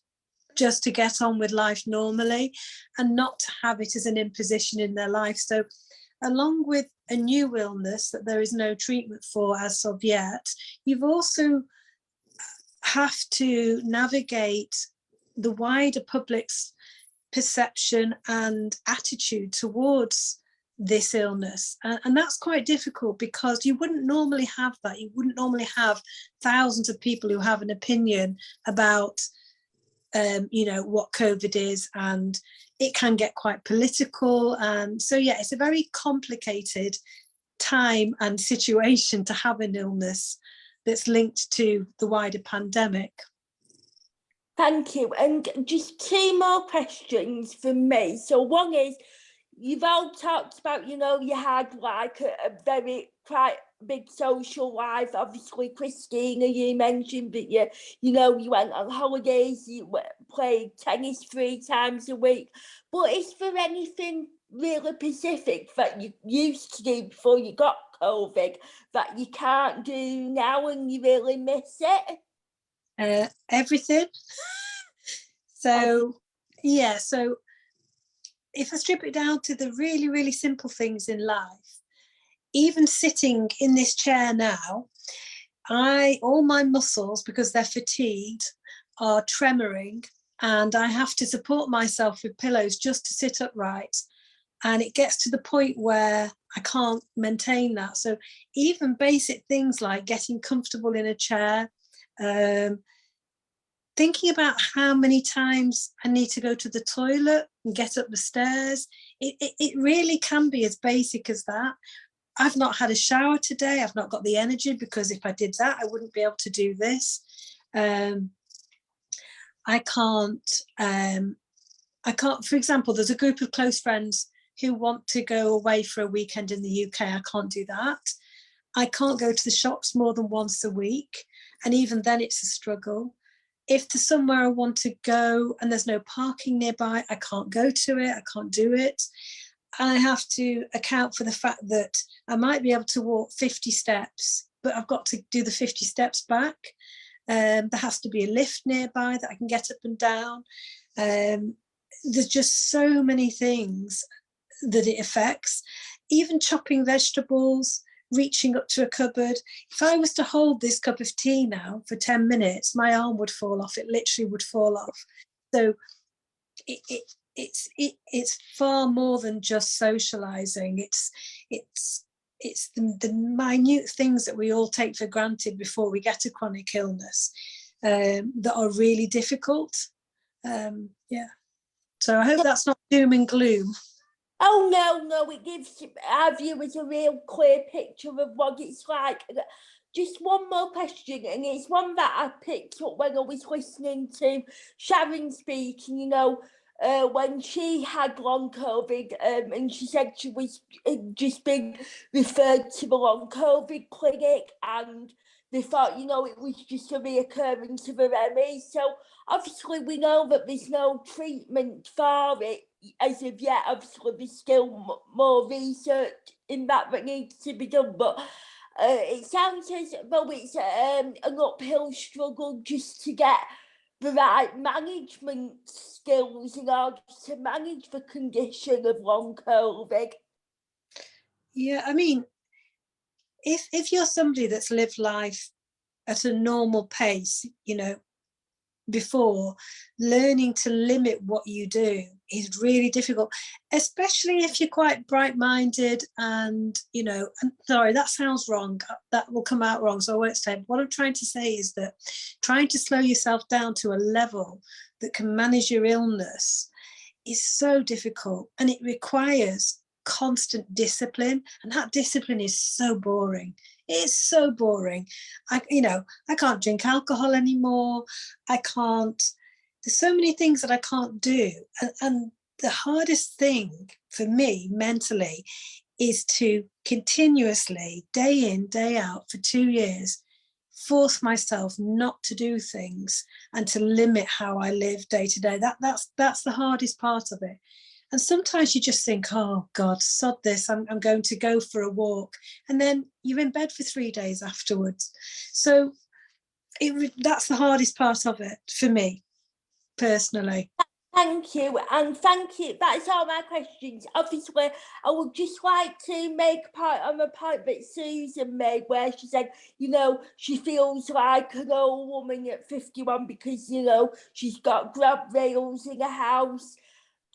just to get on with life normally and not to have it as an imposition in their life. So along with a new illness that there is no treatment for as of yet, you've also have to navigate the wider public's perception and attitude towards this illness, and that's quite difficult because you wouldn't normally have that. You wouldn't normally have thousands of people who have an opinion about you know, what COVID is, and it can get quite political. And so yeah, it's a very complicated time and situation to have an illness that's linked to the wider pandemic. Thank you. And just two more questions from me. So one is, you've all talked about, you know, you had like a very quite big social life. Obviously, Christina, you mentioned that you know, you went on holidays, you played tennis 3 times a week. But is there anything really specific that you used to do before you got COVID that you can't do now and you really miss it? Everything. So yeah, so if I strip it down to the really, really simple things in life, even sitting in this chair now, all my muscles, because they're fatigued, are tremoring, and I have to support myself with pillows just to sit upright. And it gets to the point where I can't maintain that. So even basic things like getting comfortable in a chair, thinking about how many times I need to go to the toilet and get up the stairs, it really can be as basic as that. I've not had a shower today. I've not got the energy, because if I did that, I wouldn't be able to do this. I can't, for example, there's a group of close friends who want to go away for a weekend in the UK. I can't do that. I can't go to the shops more than once a week. And even then it's a struggle. If there's somewhere I want to go and there's no parking nearby, I can't go to it, I can't do it. I have to account for the fact that I might be able to walk 50 steps, but I've got to do the 50 steps back. There has to be a lift nearby that I can get up and down. There's just so many things that it affects. Even chopping vegetables, reaching up to a cupboard. If I was to hold this cup of tea now for 10 minutes, my arm would fall off. It literally would fall off. So it's far more than just socializing. It's the minute things that we all take for granted before we get a chronic illness that are really difficult. Yeah. So I hope that's not doom and gloom. Oh no, it gives our viewers a real clear picture of what it's like. Just one more question, and it's one that I picked up when I was listening to Sharon speaking, you know, when she had long COVID, and she said she was just being referred to the long COVID clinic, and they thought, you know, it was just a reoccurrence of a ME. So obviously we know that there's no treatment for it as of yet. Obviously there's still more research in that needs to be done, but it sounds as though it's an uphill struggle just to get the right management skills in order to manage the condition of long COVID. Yeah, I mean, if you're somebody that's lived life at a normal pace, you know, before, learning to limit what you do is really difficult, especially if you're quite bright-minded and, you know, and sorry, that sounds wrong, that will come out wrong, so I won't say. What I'm trying to say is that trying to slow yourself down to a level that can manage your illness is so difficult, and it requires constant discipline, and that discipline is so boring. It's so boring. I can't drink alcohol anymore. There's so many things that I can't do. And the hardest thing for me mentally is to continuously, day in, day out for 2 years, force myself not to do things and to limit how I live day to day. That's the hardest part of it. And sometimes you just think, oh God, sod this, I'm going to go for a walk. And then you're in bed for 3 days afterwards. So that's the hardest part of it for me, personally. Thank you, and thank you. That's all my questions. Obviously, I would just like to make a point on the point that Susan made, where she said, you know, she feels like an old woman at 51 because, you know, she's got grab rails in her house.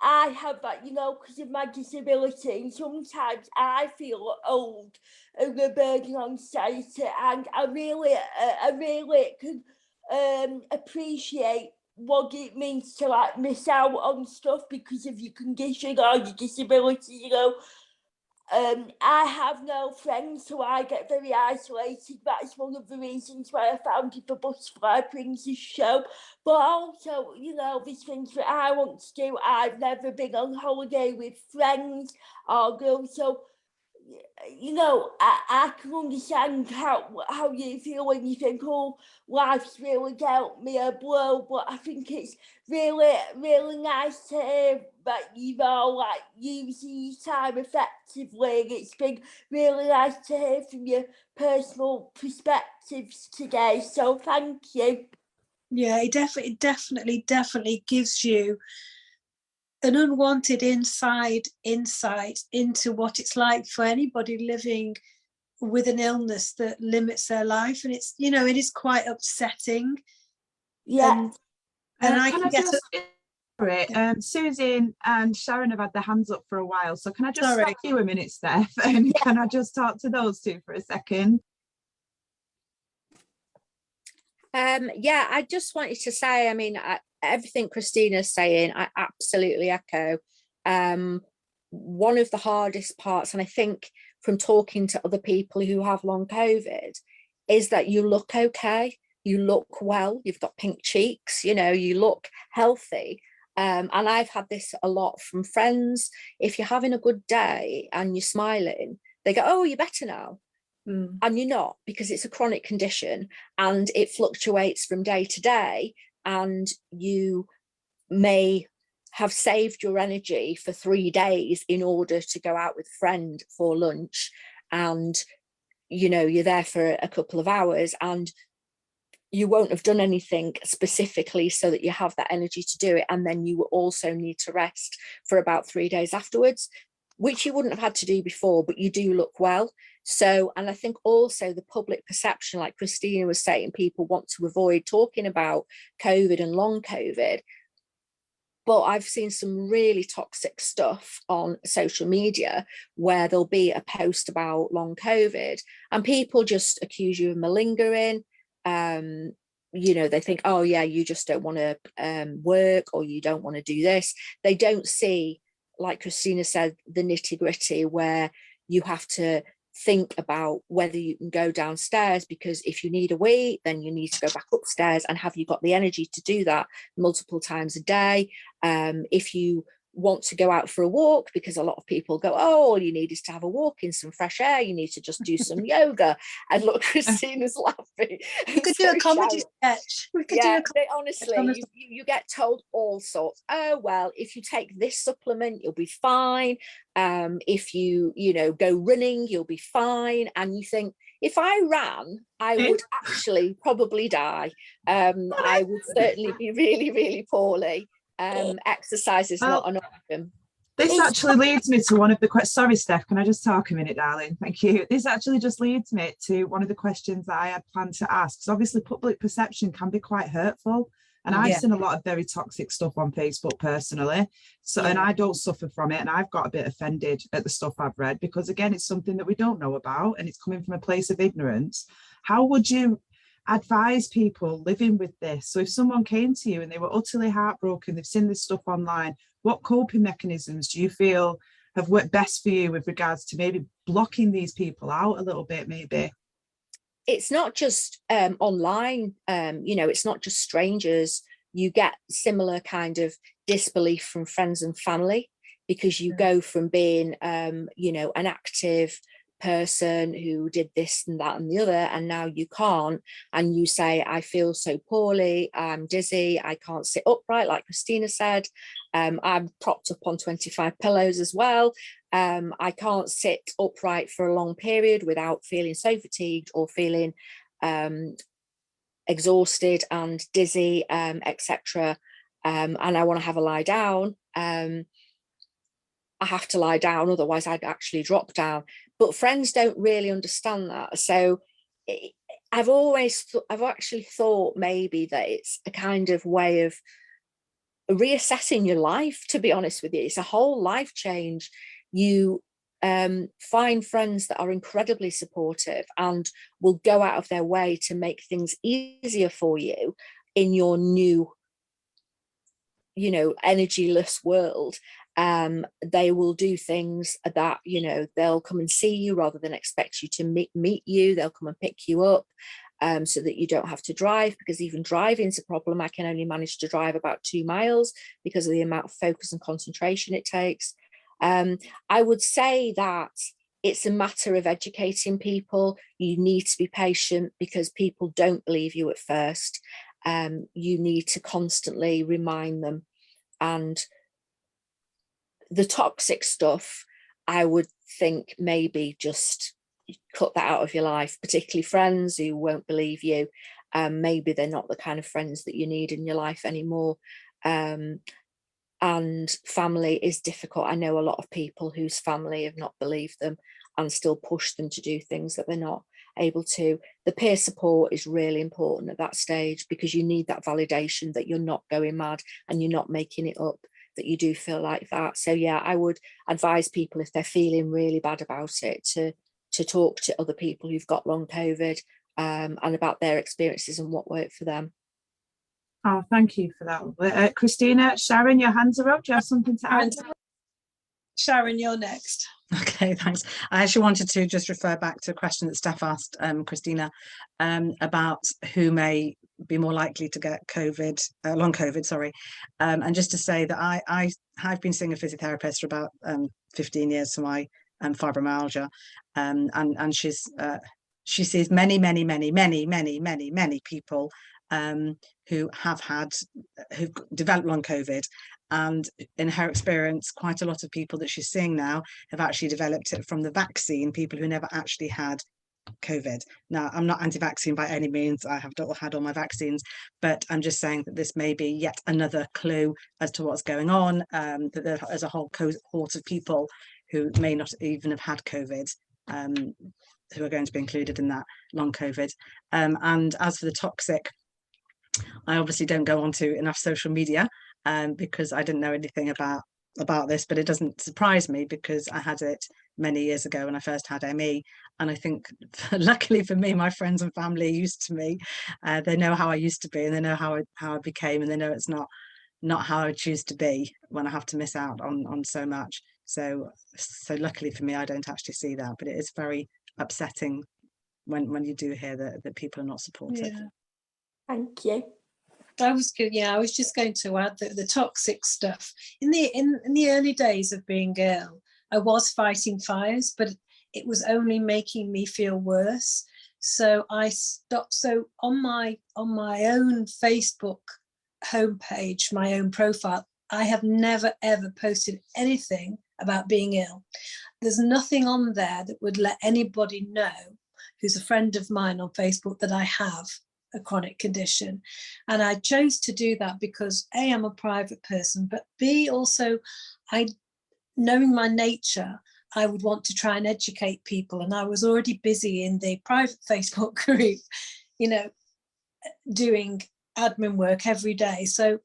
I have that, you know, because of my disability, and sometimes I feel old and a burden on society, and I really can appreciate what it means to like miss out on stuff because of your condition or your disability, you know. I have no friends, so I get very isolated. That's one of the reasons why I founded the Butterfly Princess show. But also, you know, there's things that I want to do. I've never been on holiday with friends or girls, so you know, I can understand how you feel when you think, oh, life's really dealt me a blow. But I think it's really nice to hear that you've all like using your time effectively. And it's been really nice to hear from your personal perspectives today. So thank you. Yeah, it definitely gives you an unwanted insight into what it's like for anybody living with an illness that limits their life, and it's, you know, it is quite upsetting. Yeah. And I can can I get sorry, Susan and Sharon have had their hands up for a while, so can I just Sorry. stop you a minute, Steph, and can I just talk to those two for a second? Yeah, I just wanted to say, I mean, everything Christina's saying, I absolutely echo. One of the hardest parts, and I think from talking to other people who have long COVID, is that you look okay, you look well, you've got pink cheeks, you know, you look healthy. And I've had this a lot from friends. If you're having a good day and you're smiling, they go, oh, you're better now. And you're not, because it's a chronic condition and it fluctuates from day to day, and you may have saved your energy for 3 days in order to go out with a friend for lunch, and you know, you're there for a couple of hours and you won't have done anything specifically so that you have that energy to do it, and then you will also need to rest for about 3 days afterwards. which you wouldn't have had to do before, but you do look well. So, and I think also the public perception, like Christina was saying, people want to avoid talking about COVID and long COVID. But I've seen some really toxic stuff on social media where there'll be a post about long COVID and people just accuse you of malingering. You know, they think, oh yeah, you just don't want to work, or you don't want to do this. They don't see, like Christina said, the nitty gritty where you have to think about whether you can go downstairs, because if you need a wee, then you need to go back upstairs, and have you got the energy to do that multiple times a day? If you want to go out for a walk, because a lot of people go, oh, all you need is to have a walk in some fresh air, you need to just do some yoga. And look, Christina's laughing. We could do a comedy sketch. We could Yeah, do honestly, you get told all sorts. Oh, well, if you take this supplement, you'll be fine. If you know, go running, you'll be fine. And you think, if I ran, I would actually probably die. I would certainly be really, really poorly. Exercise is not an option. This actually leads me to one of the questions. Sorry, Steph, can I just talk a minute, darling? Thank you. This actually just leads me to one of the questions that I had planned to ask, because obviously public perception can be quite hurtful. And I've seen a lot of very toxic stuff on Facebook personally. So, and I don't suffer from it. And I've got a bit offended at the stuff I've read, because again, it's something that we don't know about and it's coming from a place of ignorance. How would you advise people living with this? So if someone came to you and they were utterly heartbroken, they've seen this stuff online, what coping mechanisms do you feel have worked best for you with regards to maybe blocking these people out a little bit? Maybe it's not just online, you know, it's not just strangers. You get similar kind of disbelief from friends and family, because you go from being you know, an active person who did this and that and the other, and now you can't, and you say, I feel so poorly, I'm dizzy, I can't sit upright, like Christina said, I'm propped up on 25 pillows as well, I can't sit upright for a long period without feeling so fatigued or feeling exhausted and dizzy, etc. And I want to have a lie down. I have to lie down, otherwise I'd actually drop down. But friends don't really understand that. So I've actually thought maybe that it's a kind of way of reassessing your life, to be honest with you. It's a whole life change. You find friends that are incredibly supportive and will go out of their way to make things easier for you in your new, you know, energyless world. They will do things that, you know, they'll come and see you rather than expect you to meet you. They'll come and pick you up so that you don't have to drive, because even driving's a problem. I can only manage to drive about 2 miles because of the amount of focus and concentration it takes. I would say that it's a matter of educating people. You need to be patient, because people don't believe you at first. You need to constantly remind them. And the toxic stuff, I would think maybe just cut that out of your life, particularly friends who won't believe you. Maybe they're not the kind of friends that you need in your life anymore. And family is difficult. I know a lot of people whose family have not believed them and still push them to do things that they're not able to. The peer support is really important at that stage, because you need that validation that you're not going mad and you're not making it up, that you do feel like that. So yeah, I would advise people, if they're feeling really bad about it, to talk to other people who've got long COVID and about their experiences and what worked for them. Oh, thank you for that. Christina, Sharon, your hands are up. Do you have something to add? Sharon, you're next. Okay, thanks. I actually wanted to just refer back to a question that Steph asked Christina about who may be more likely to get COVID, long COVID, sorry. And just to say that I have been seeing a physiotherapist for about 15 years for my fibromyalgia, and she sees many people who've developed long COVID. And in her experience, quite a lot of people that she's seeing now have actually developed it from the vaccine, people who never actually had COVID. Now, I'm not anti-vaccine by any means. I have had all my vaccines, but I'm just saying that this may be yet another clue as to what's going on, that there's a whole cohort of people who may not even have had COVID, who are going to be included in that long COVID. And as for the toxic, I obviously don't go onto enough social media because I didn't know anything about this, but it doesn't surprise me because I had it many years ago when I first had ME. And I think luckily for me, my friends and family are used to me. They know how I used to be, and they know how I became, and they know it's not how I choose to be when I have to miss out on so much. So luckily for me, I don't actually see that, but it is very upsetting when you do hear that people are not supportive. Yeah. Thank you. I was just going to add that the toxic stuff in the early days of being ill, I was fighting fires, but it was only making me feel worse. So I stopped. So on my own Facebook homepage, my own profile, I have never ever posted anything about being ill. There's nothing on there that would let anybody know who's a friend of mine on Facebook that I have a chronic condition. And I chose to do that because A, I'm a private person, but B, also knowing my nature, I would want to try and educate people. And I was already busy in the private Facebook group, doing admin work every day. So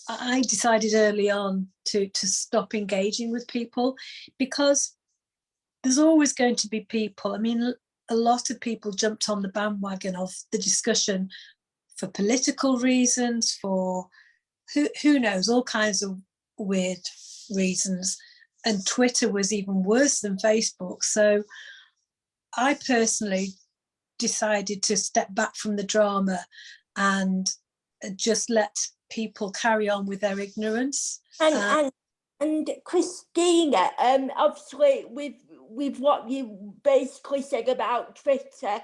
I decided early on to stop engaging with people, because there's always going to be people. I mean, a lot of people jumped on the bandwagon of the discussion for political reasons, for who knows, all kinds of weird reasons. And Twitter was even worse than Facebook. So I personally decided to step back from the drama and just let people carry on with their ignorance. And Christina, obviously with what you basically said about Twitter,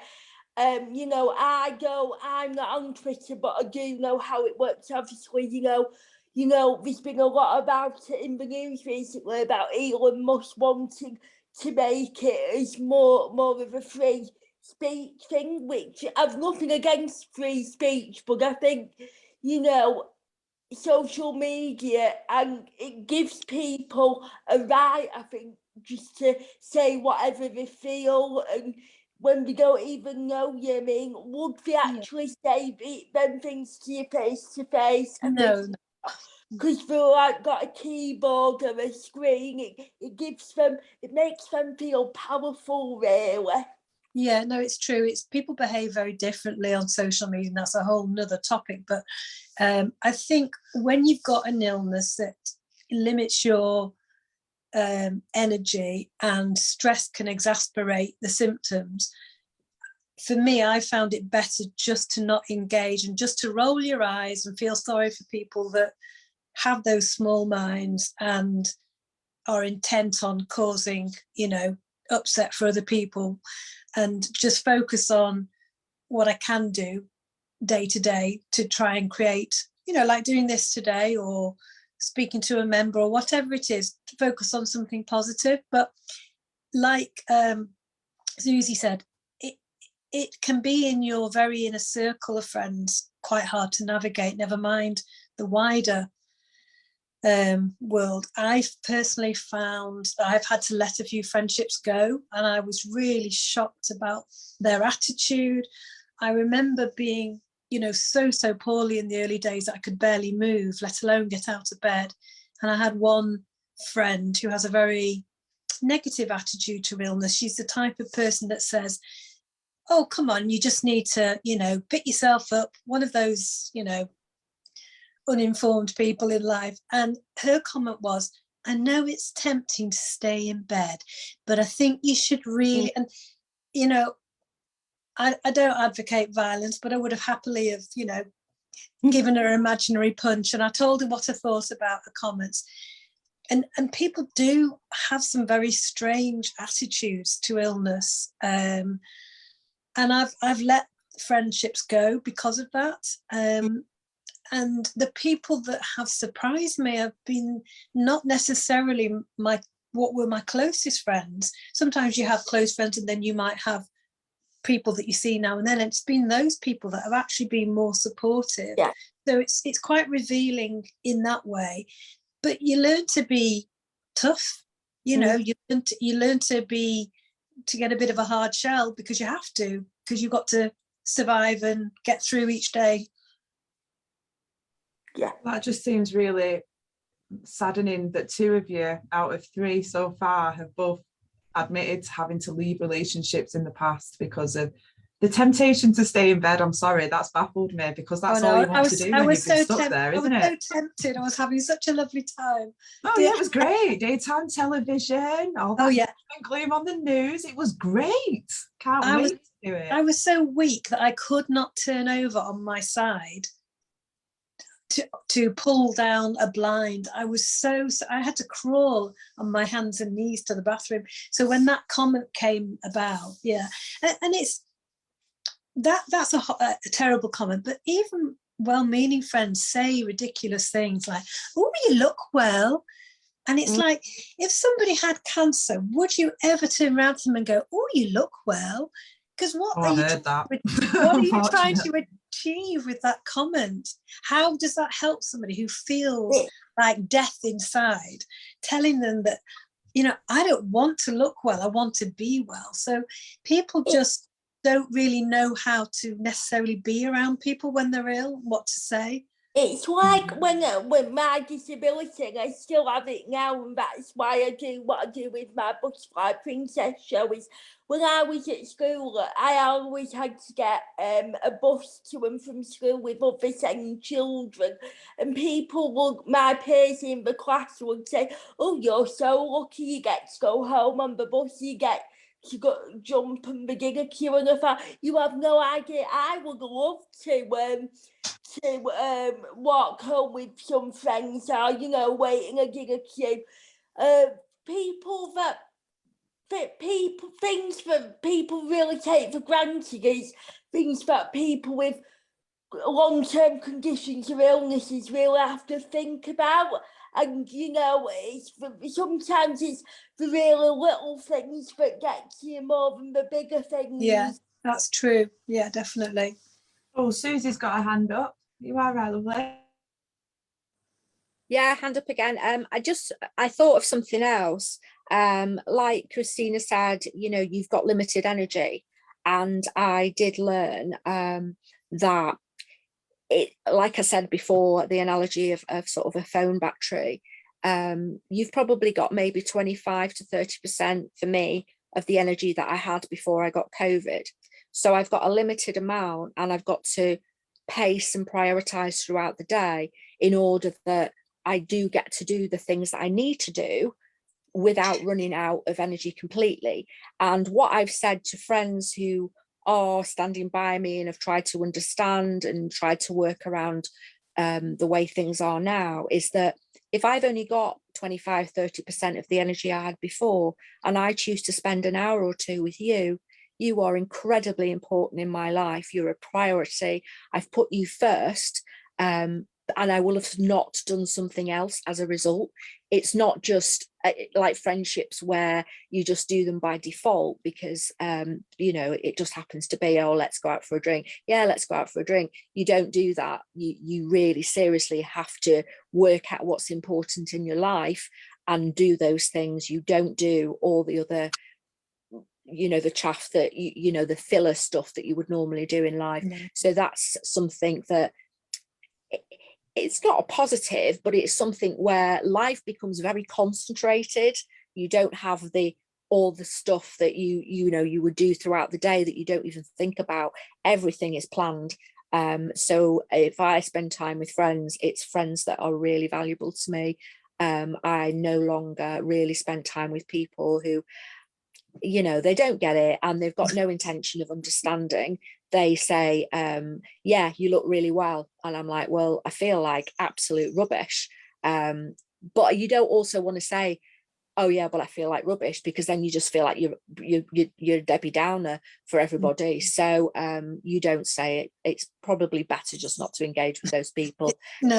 I'm not on Twitter, but I do know how it works. Obviously, there's been a lot about it in the news recently about Elon Musk wanting to make it as more of a free speech thing, which I've nothing against free speech, but I think, social media, and it gives people a right, I think, just to say whatever they feel, and when they don't even know you, would they actually say them things to you face to face? No. Because they've got a keyboard or a screen, it makes them feel powerful, really. Yeah, no, it's true. It's people behave very differently on social media, and that's a whole nother topic. But I think when you've got an illness that limits your energy, and stress can exacerbate the symptoms, for me, I found it better just to not engage and just to roll your eyes and feel sorry for people that have those small minds and are intent on causing, upset for other people, and just focus on what I can do day to day to try and create, like doing this today or speaking to a member or whatever it is, to focus on something positive. But like Susie said, it can be in your very inner circle of friends quite hard to navigate, never mind the wider world. I've personally found that I've had to let a few friendships go, and I was really shocked about their attitude. I remember being, so poorly in the early days that I could barely move, let alone get out of bed. And I had one friend who has a very negative attitude to illness. She's the type of person that says, oh, come on, you just need to, pick yourself up. One of those, uninformed people in life. And her comment was, I know it's tempting to stay in bed, but I think you should really, and I don't advocate violence, but I would have happily have, given her an imaginary punch. And I told her what I thought about her comments. And people do have some very strange attitudes to illness. And I've let friendships go because of that. And the people that have surprised me have been not necessarily what were my closest friends. Sometimes you have close friends and then you might have people that you see now and then. It's been those people that have actually been more supportive. Yeah. So it's quite revealing in that way. But you learn to be tough. you know, you learn to get a bit of a hard shell because you have to, because you've got to survive and get through each day. Yeah, that just seems really saddening that 2 of you out of 3 so far have both admitted to having to leave relationships in the past because of the temptation to stay in bed. I'm sorry, that's baffled me, because that's all you want to do when you've been stuck there, isn't it? I was so tempted. I was having such a lovely time. Oh yeah, it was great. Daytime television, all that gloom on the news. It was great. Can't wait to do it. I was so weak that I could not turn over on my side to pull down a blind. I had to crawl on my hands and knees to the bathroom. So when that comment came about, and it's that's a terrible comment, but even well-meaning friends say ridiculous things like, "Oh, you look well," and it's like, if somebody had cancer, would you ever turn around to them and go, "Oh, you look well"? Because what are you trying to achieve with that comment? How does that help somebody who feels like death inside, telling them that, you know, I don't want to look well, I want to be well? So people just don't really know how to necessarily be around people when they're ill, what to say. It's like when with my disability, I still have it now, and that's why I do what I do with my Butterfly Princess show. Is when I was at school, I always had to get a bus to and from school with other SEND children, and my peers in the class would say, "Oh, you're so lucky you get to go home on the bus, you get to go jump and begin a queue," and I thought, you have no idea, I would love to walk home with some friends, or, you know, waiting a gig a queue. Things that people really take for granted is things that people with long-term conditions or illnesses really have to think about. And, you know, sometimes it's the really little things that get to you more than the bigger things. Yeah, that's true. Yeah, definitely. Oh, Susie's got her hand up. You are right, lovely. Yeah, hand up again. I thought of something else. Like Christina said, you know, you've got limited energy, and I did learn that it, like I said before, the analogy of sort of a phone battery, you've probably got maybe 25 to 30% for me of the energy that I had before I got COVID. So I've got a limited amount, and I've got to pace and prioritize throughout the day in order that I do get to do the things that I need to do without running out of energy completely. And what I've said to friends who are standing by me and have tried to understand and tried to work around the way things are now is that if I've only got 25, 30% of the energy I had before, and I choose to spend an hour or two with you, you are incredibly important in my life. You're a priority. I've put you first. And I will have not done something else as a result. It's not just like friendships where you just do them by default because, you know, it just happens to be, oh, let's go out for a drink. Yeah, let's go out for a drink. You don't do that. You really seriously have to work out what's important in your life and do those things. You don't do all the other, you know, the chaff that, you know, the filler stuff that you would normally do in life. So that's something that it's not a positive, but it's something where life becomes very concentrated. You don't have all the stuff that you know you would do throughout the day that you don't even think about. Everything is planned. So if I spend time with friends, it's friends that are really valuable to me. I no longer really spend time with people who, you know, they don't get it and they've got no intention of understanding. They say, yeah, you look really well. And I'm like, well, I feel like absolute rubbish. But you don't also want to say, oh yeah, but I feel like rubbish, because then you just feel like you're Debbie Downer for everybody. So you don't say it. It's probably better just not to engage with those people. No,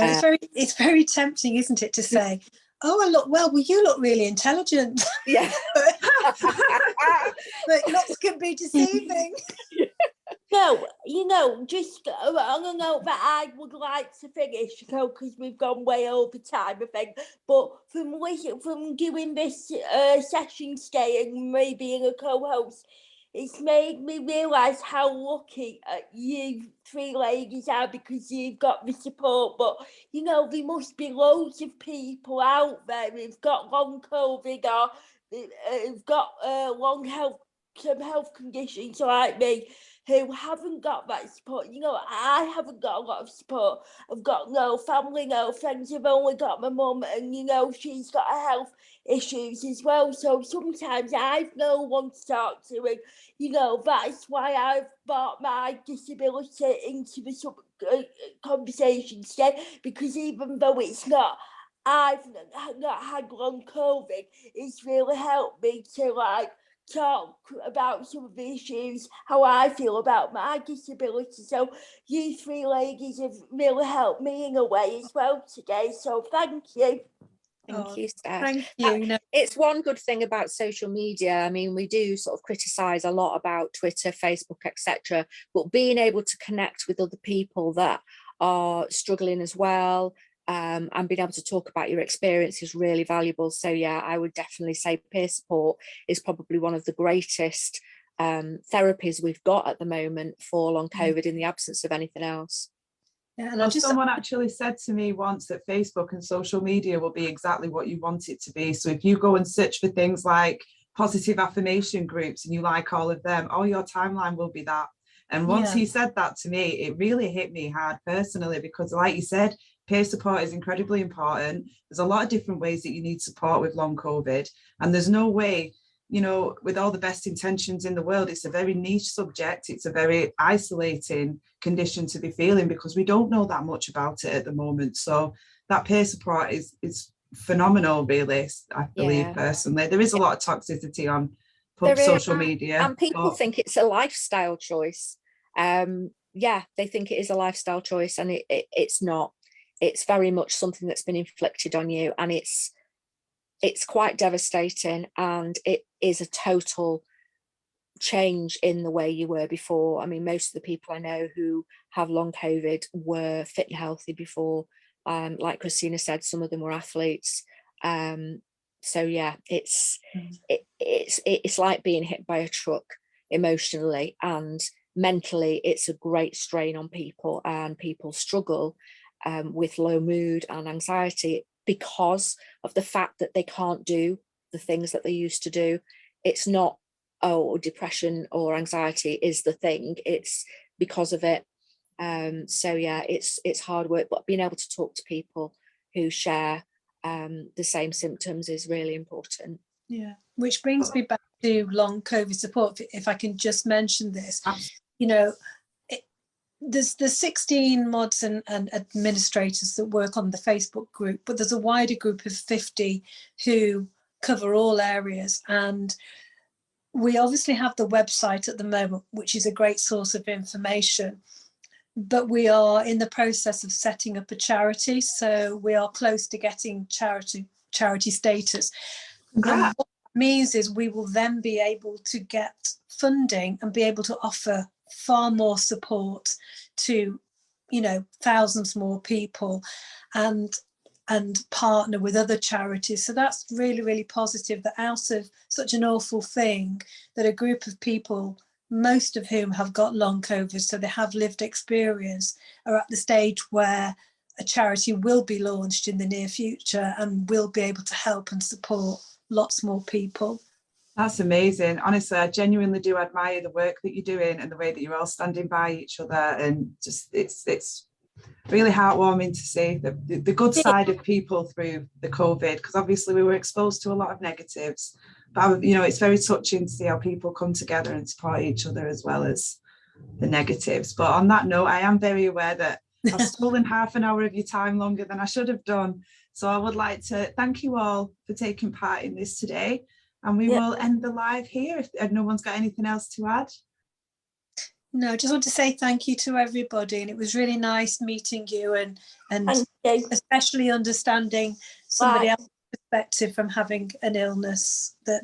it's very tempting, isn't it, to say, oh, I look well, you look really intelligent. Yeah. But looks can be deceiving. No, just on a note that I would like to finish, because we've gone way over time, I think. But from doing this session today and me being a co-host, it's made me realise how lucky you three ladies are, because you've got the support. But there must be loads of people out there who've got long COVID or who've got some health conditions like me, who haven't got that support. I haven't got a lot of support. I've got no family, no friends. I've only got my mum, and she's got her health issues as well. So sometimes I've no one to talk to, and that's why I've brought my disability into the conversation today, because even though I've not had long COVID, it's really helped me to talk about some of the issues, how I feel about my disability. So you three ladies have really helped me in a way as well today. So thank you. Thank you, Steph. Thank you. It's one good thing about social media. I mean, we do sort of criticise a lot about Twitter, Facebook, etc. But being able to connect with other people that are struggling as well, and being able to talk about your experience is really valuable. So yeah, I would definitely say peer support is probably one of the greatest therapies we've got at the moment for long COVID, in the absence of anything else. Yeah, and well, someone actually said to me once that Facebook and social media will be exactly what you want it to be. So if you go and search for things like positive affirmation groups and you like all of them, your timeline will be that. And once he said that to me, it really hit me hard personally, because like you said, peer support is incredibly important. There's a lot of different ways that you need support with long COVID, and there's no way, with all the best intentions in the world, it's a very niche subject. It's a very isolating condition to be feeling, because we don't know that much about it at the moment. So that peer support is phenomenal, really. I believe personally, there is a lot of toxicity on social media, and people think it's a lifestyle choice. They think it is a lifestyle choice, and it's not. It's very much something that's been inflicted on you, and it's quite devastating, and it is a total change in the way you were before. I mean, most of the people I know who have long COVID were fit and healthy before. Like Christina said, some of them were athletes. So yeah, it's like being hit by a truck emotionally and mentally. It's a great strain on people, and people struggle with low mood and anxiety because of the fact that they can't do the things that they used to do. It's not, depression or anxiety is the thing, it's because of it. So yeah, it's hard work, but being able to talk to people who share the same symptoms is really important. Yeah, which brings me back to long COVID support, if I can just mention this. There's 16 mods and administrators that work on the Facebook group, but there's a wider group of 50 who cover all areas. And we obviously have the website at the moment, which is a great source of information, but we are in the process of setting up a charity. So we are close to getting charity status. And what that means is we will then be able to get funding and be able to offer far more support to thousands more people, and partner with other charities. So that's really, really positive, that out of such an awful thing, that a group of people, most of whom have got long COVID, so they have lived experience, are at the stage where a charity will be launched in the near future and will be able to help and support lots more people. That's amazing. Honestly, I genuinely do admire the work that you're doing and the way that you're all standing by each other, and just it's really heartwarming to see the good side of people through the COVID, because obviously we were exposed to a lot of negatives, but it's very touching to see how people come together and support each other as well as the negatives. But on that note, I am very aware that I've stolen half an hour of your time longer than I should have done. So I would like to thank you all for taking part in this today. And we will end the live here if no one's got anything else to add. No, I just want to say thank you to everybody, and it was really nice meeting you and especially understanding somebody else's perspective from having an illness that,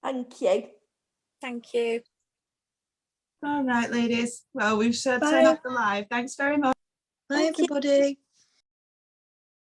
Thank you. Thank you. All right, ladies. Well, we should turn Bye. off the live. Thanks very much. Bye, Thank you. everybody.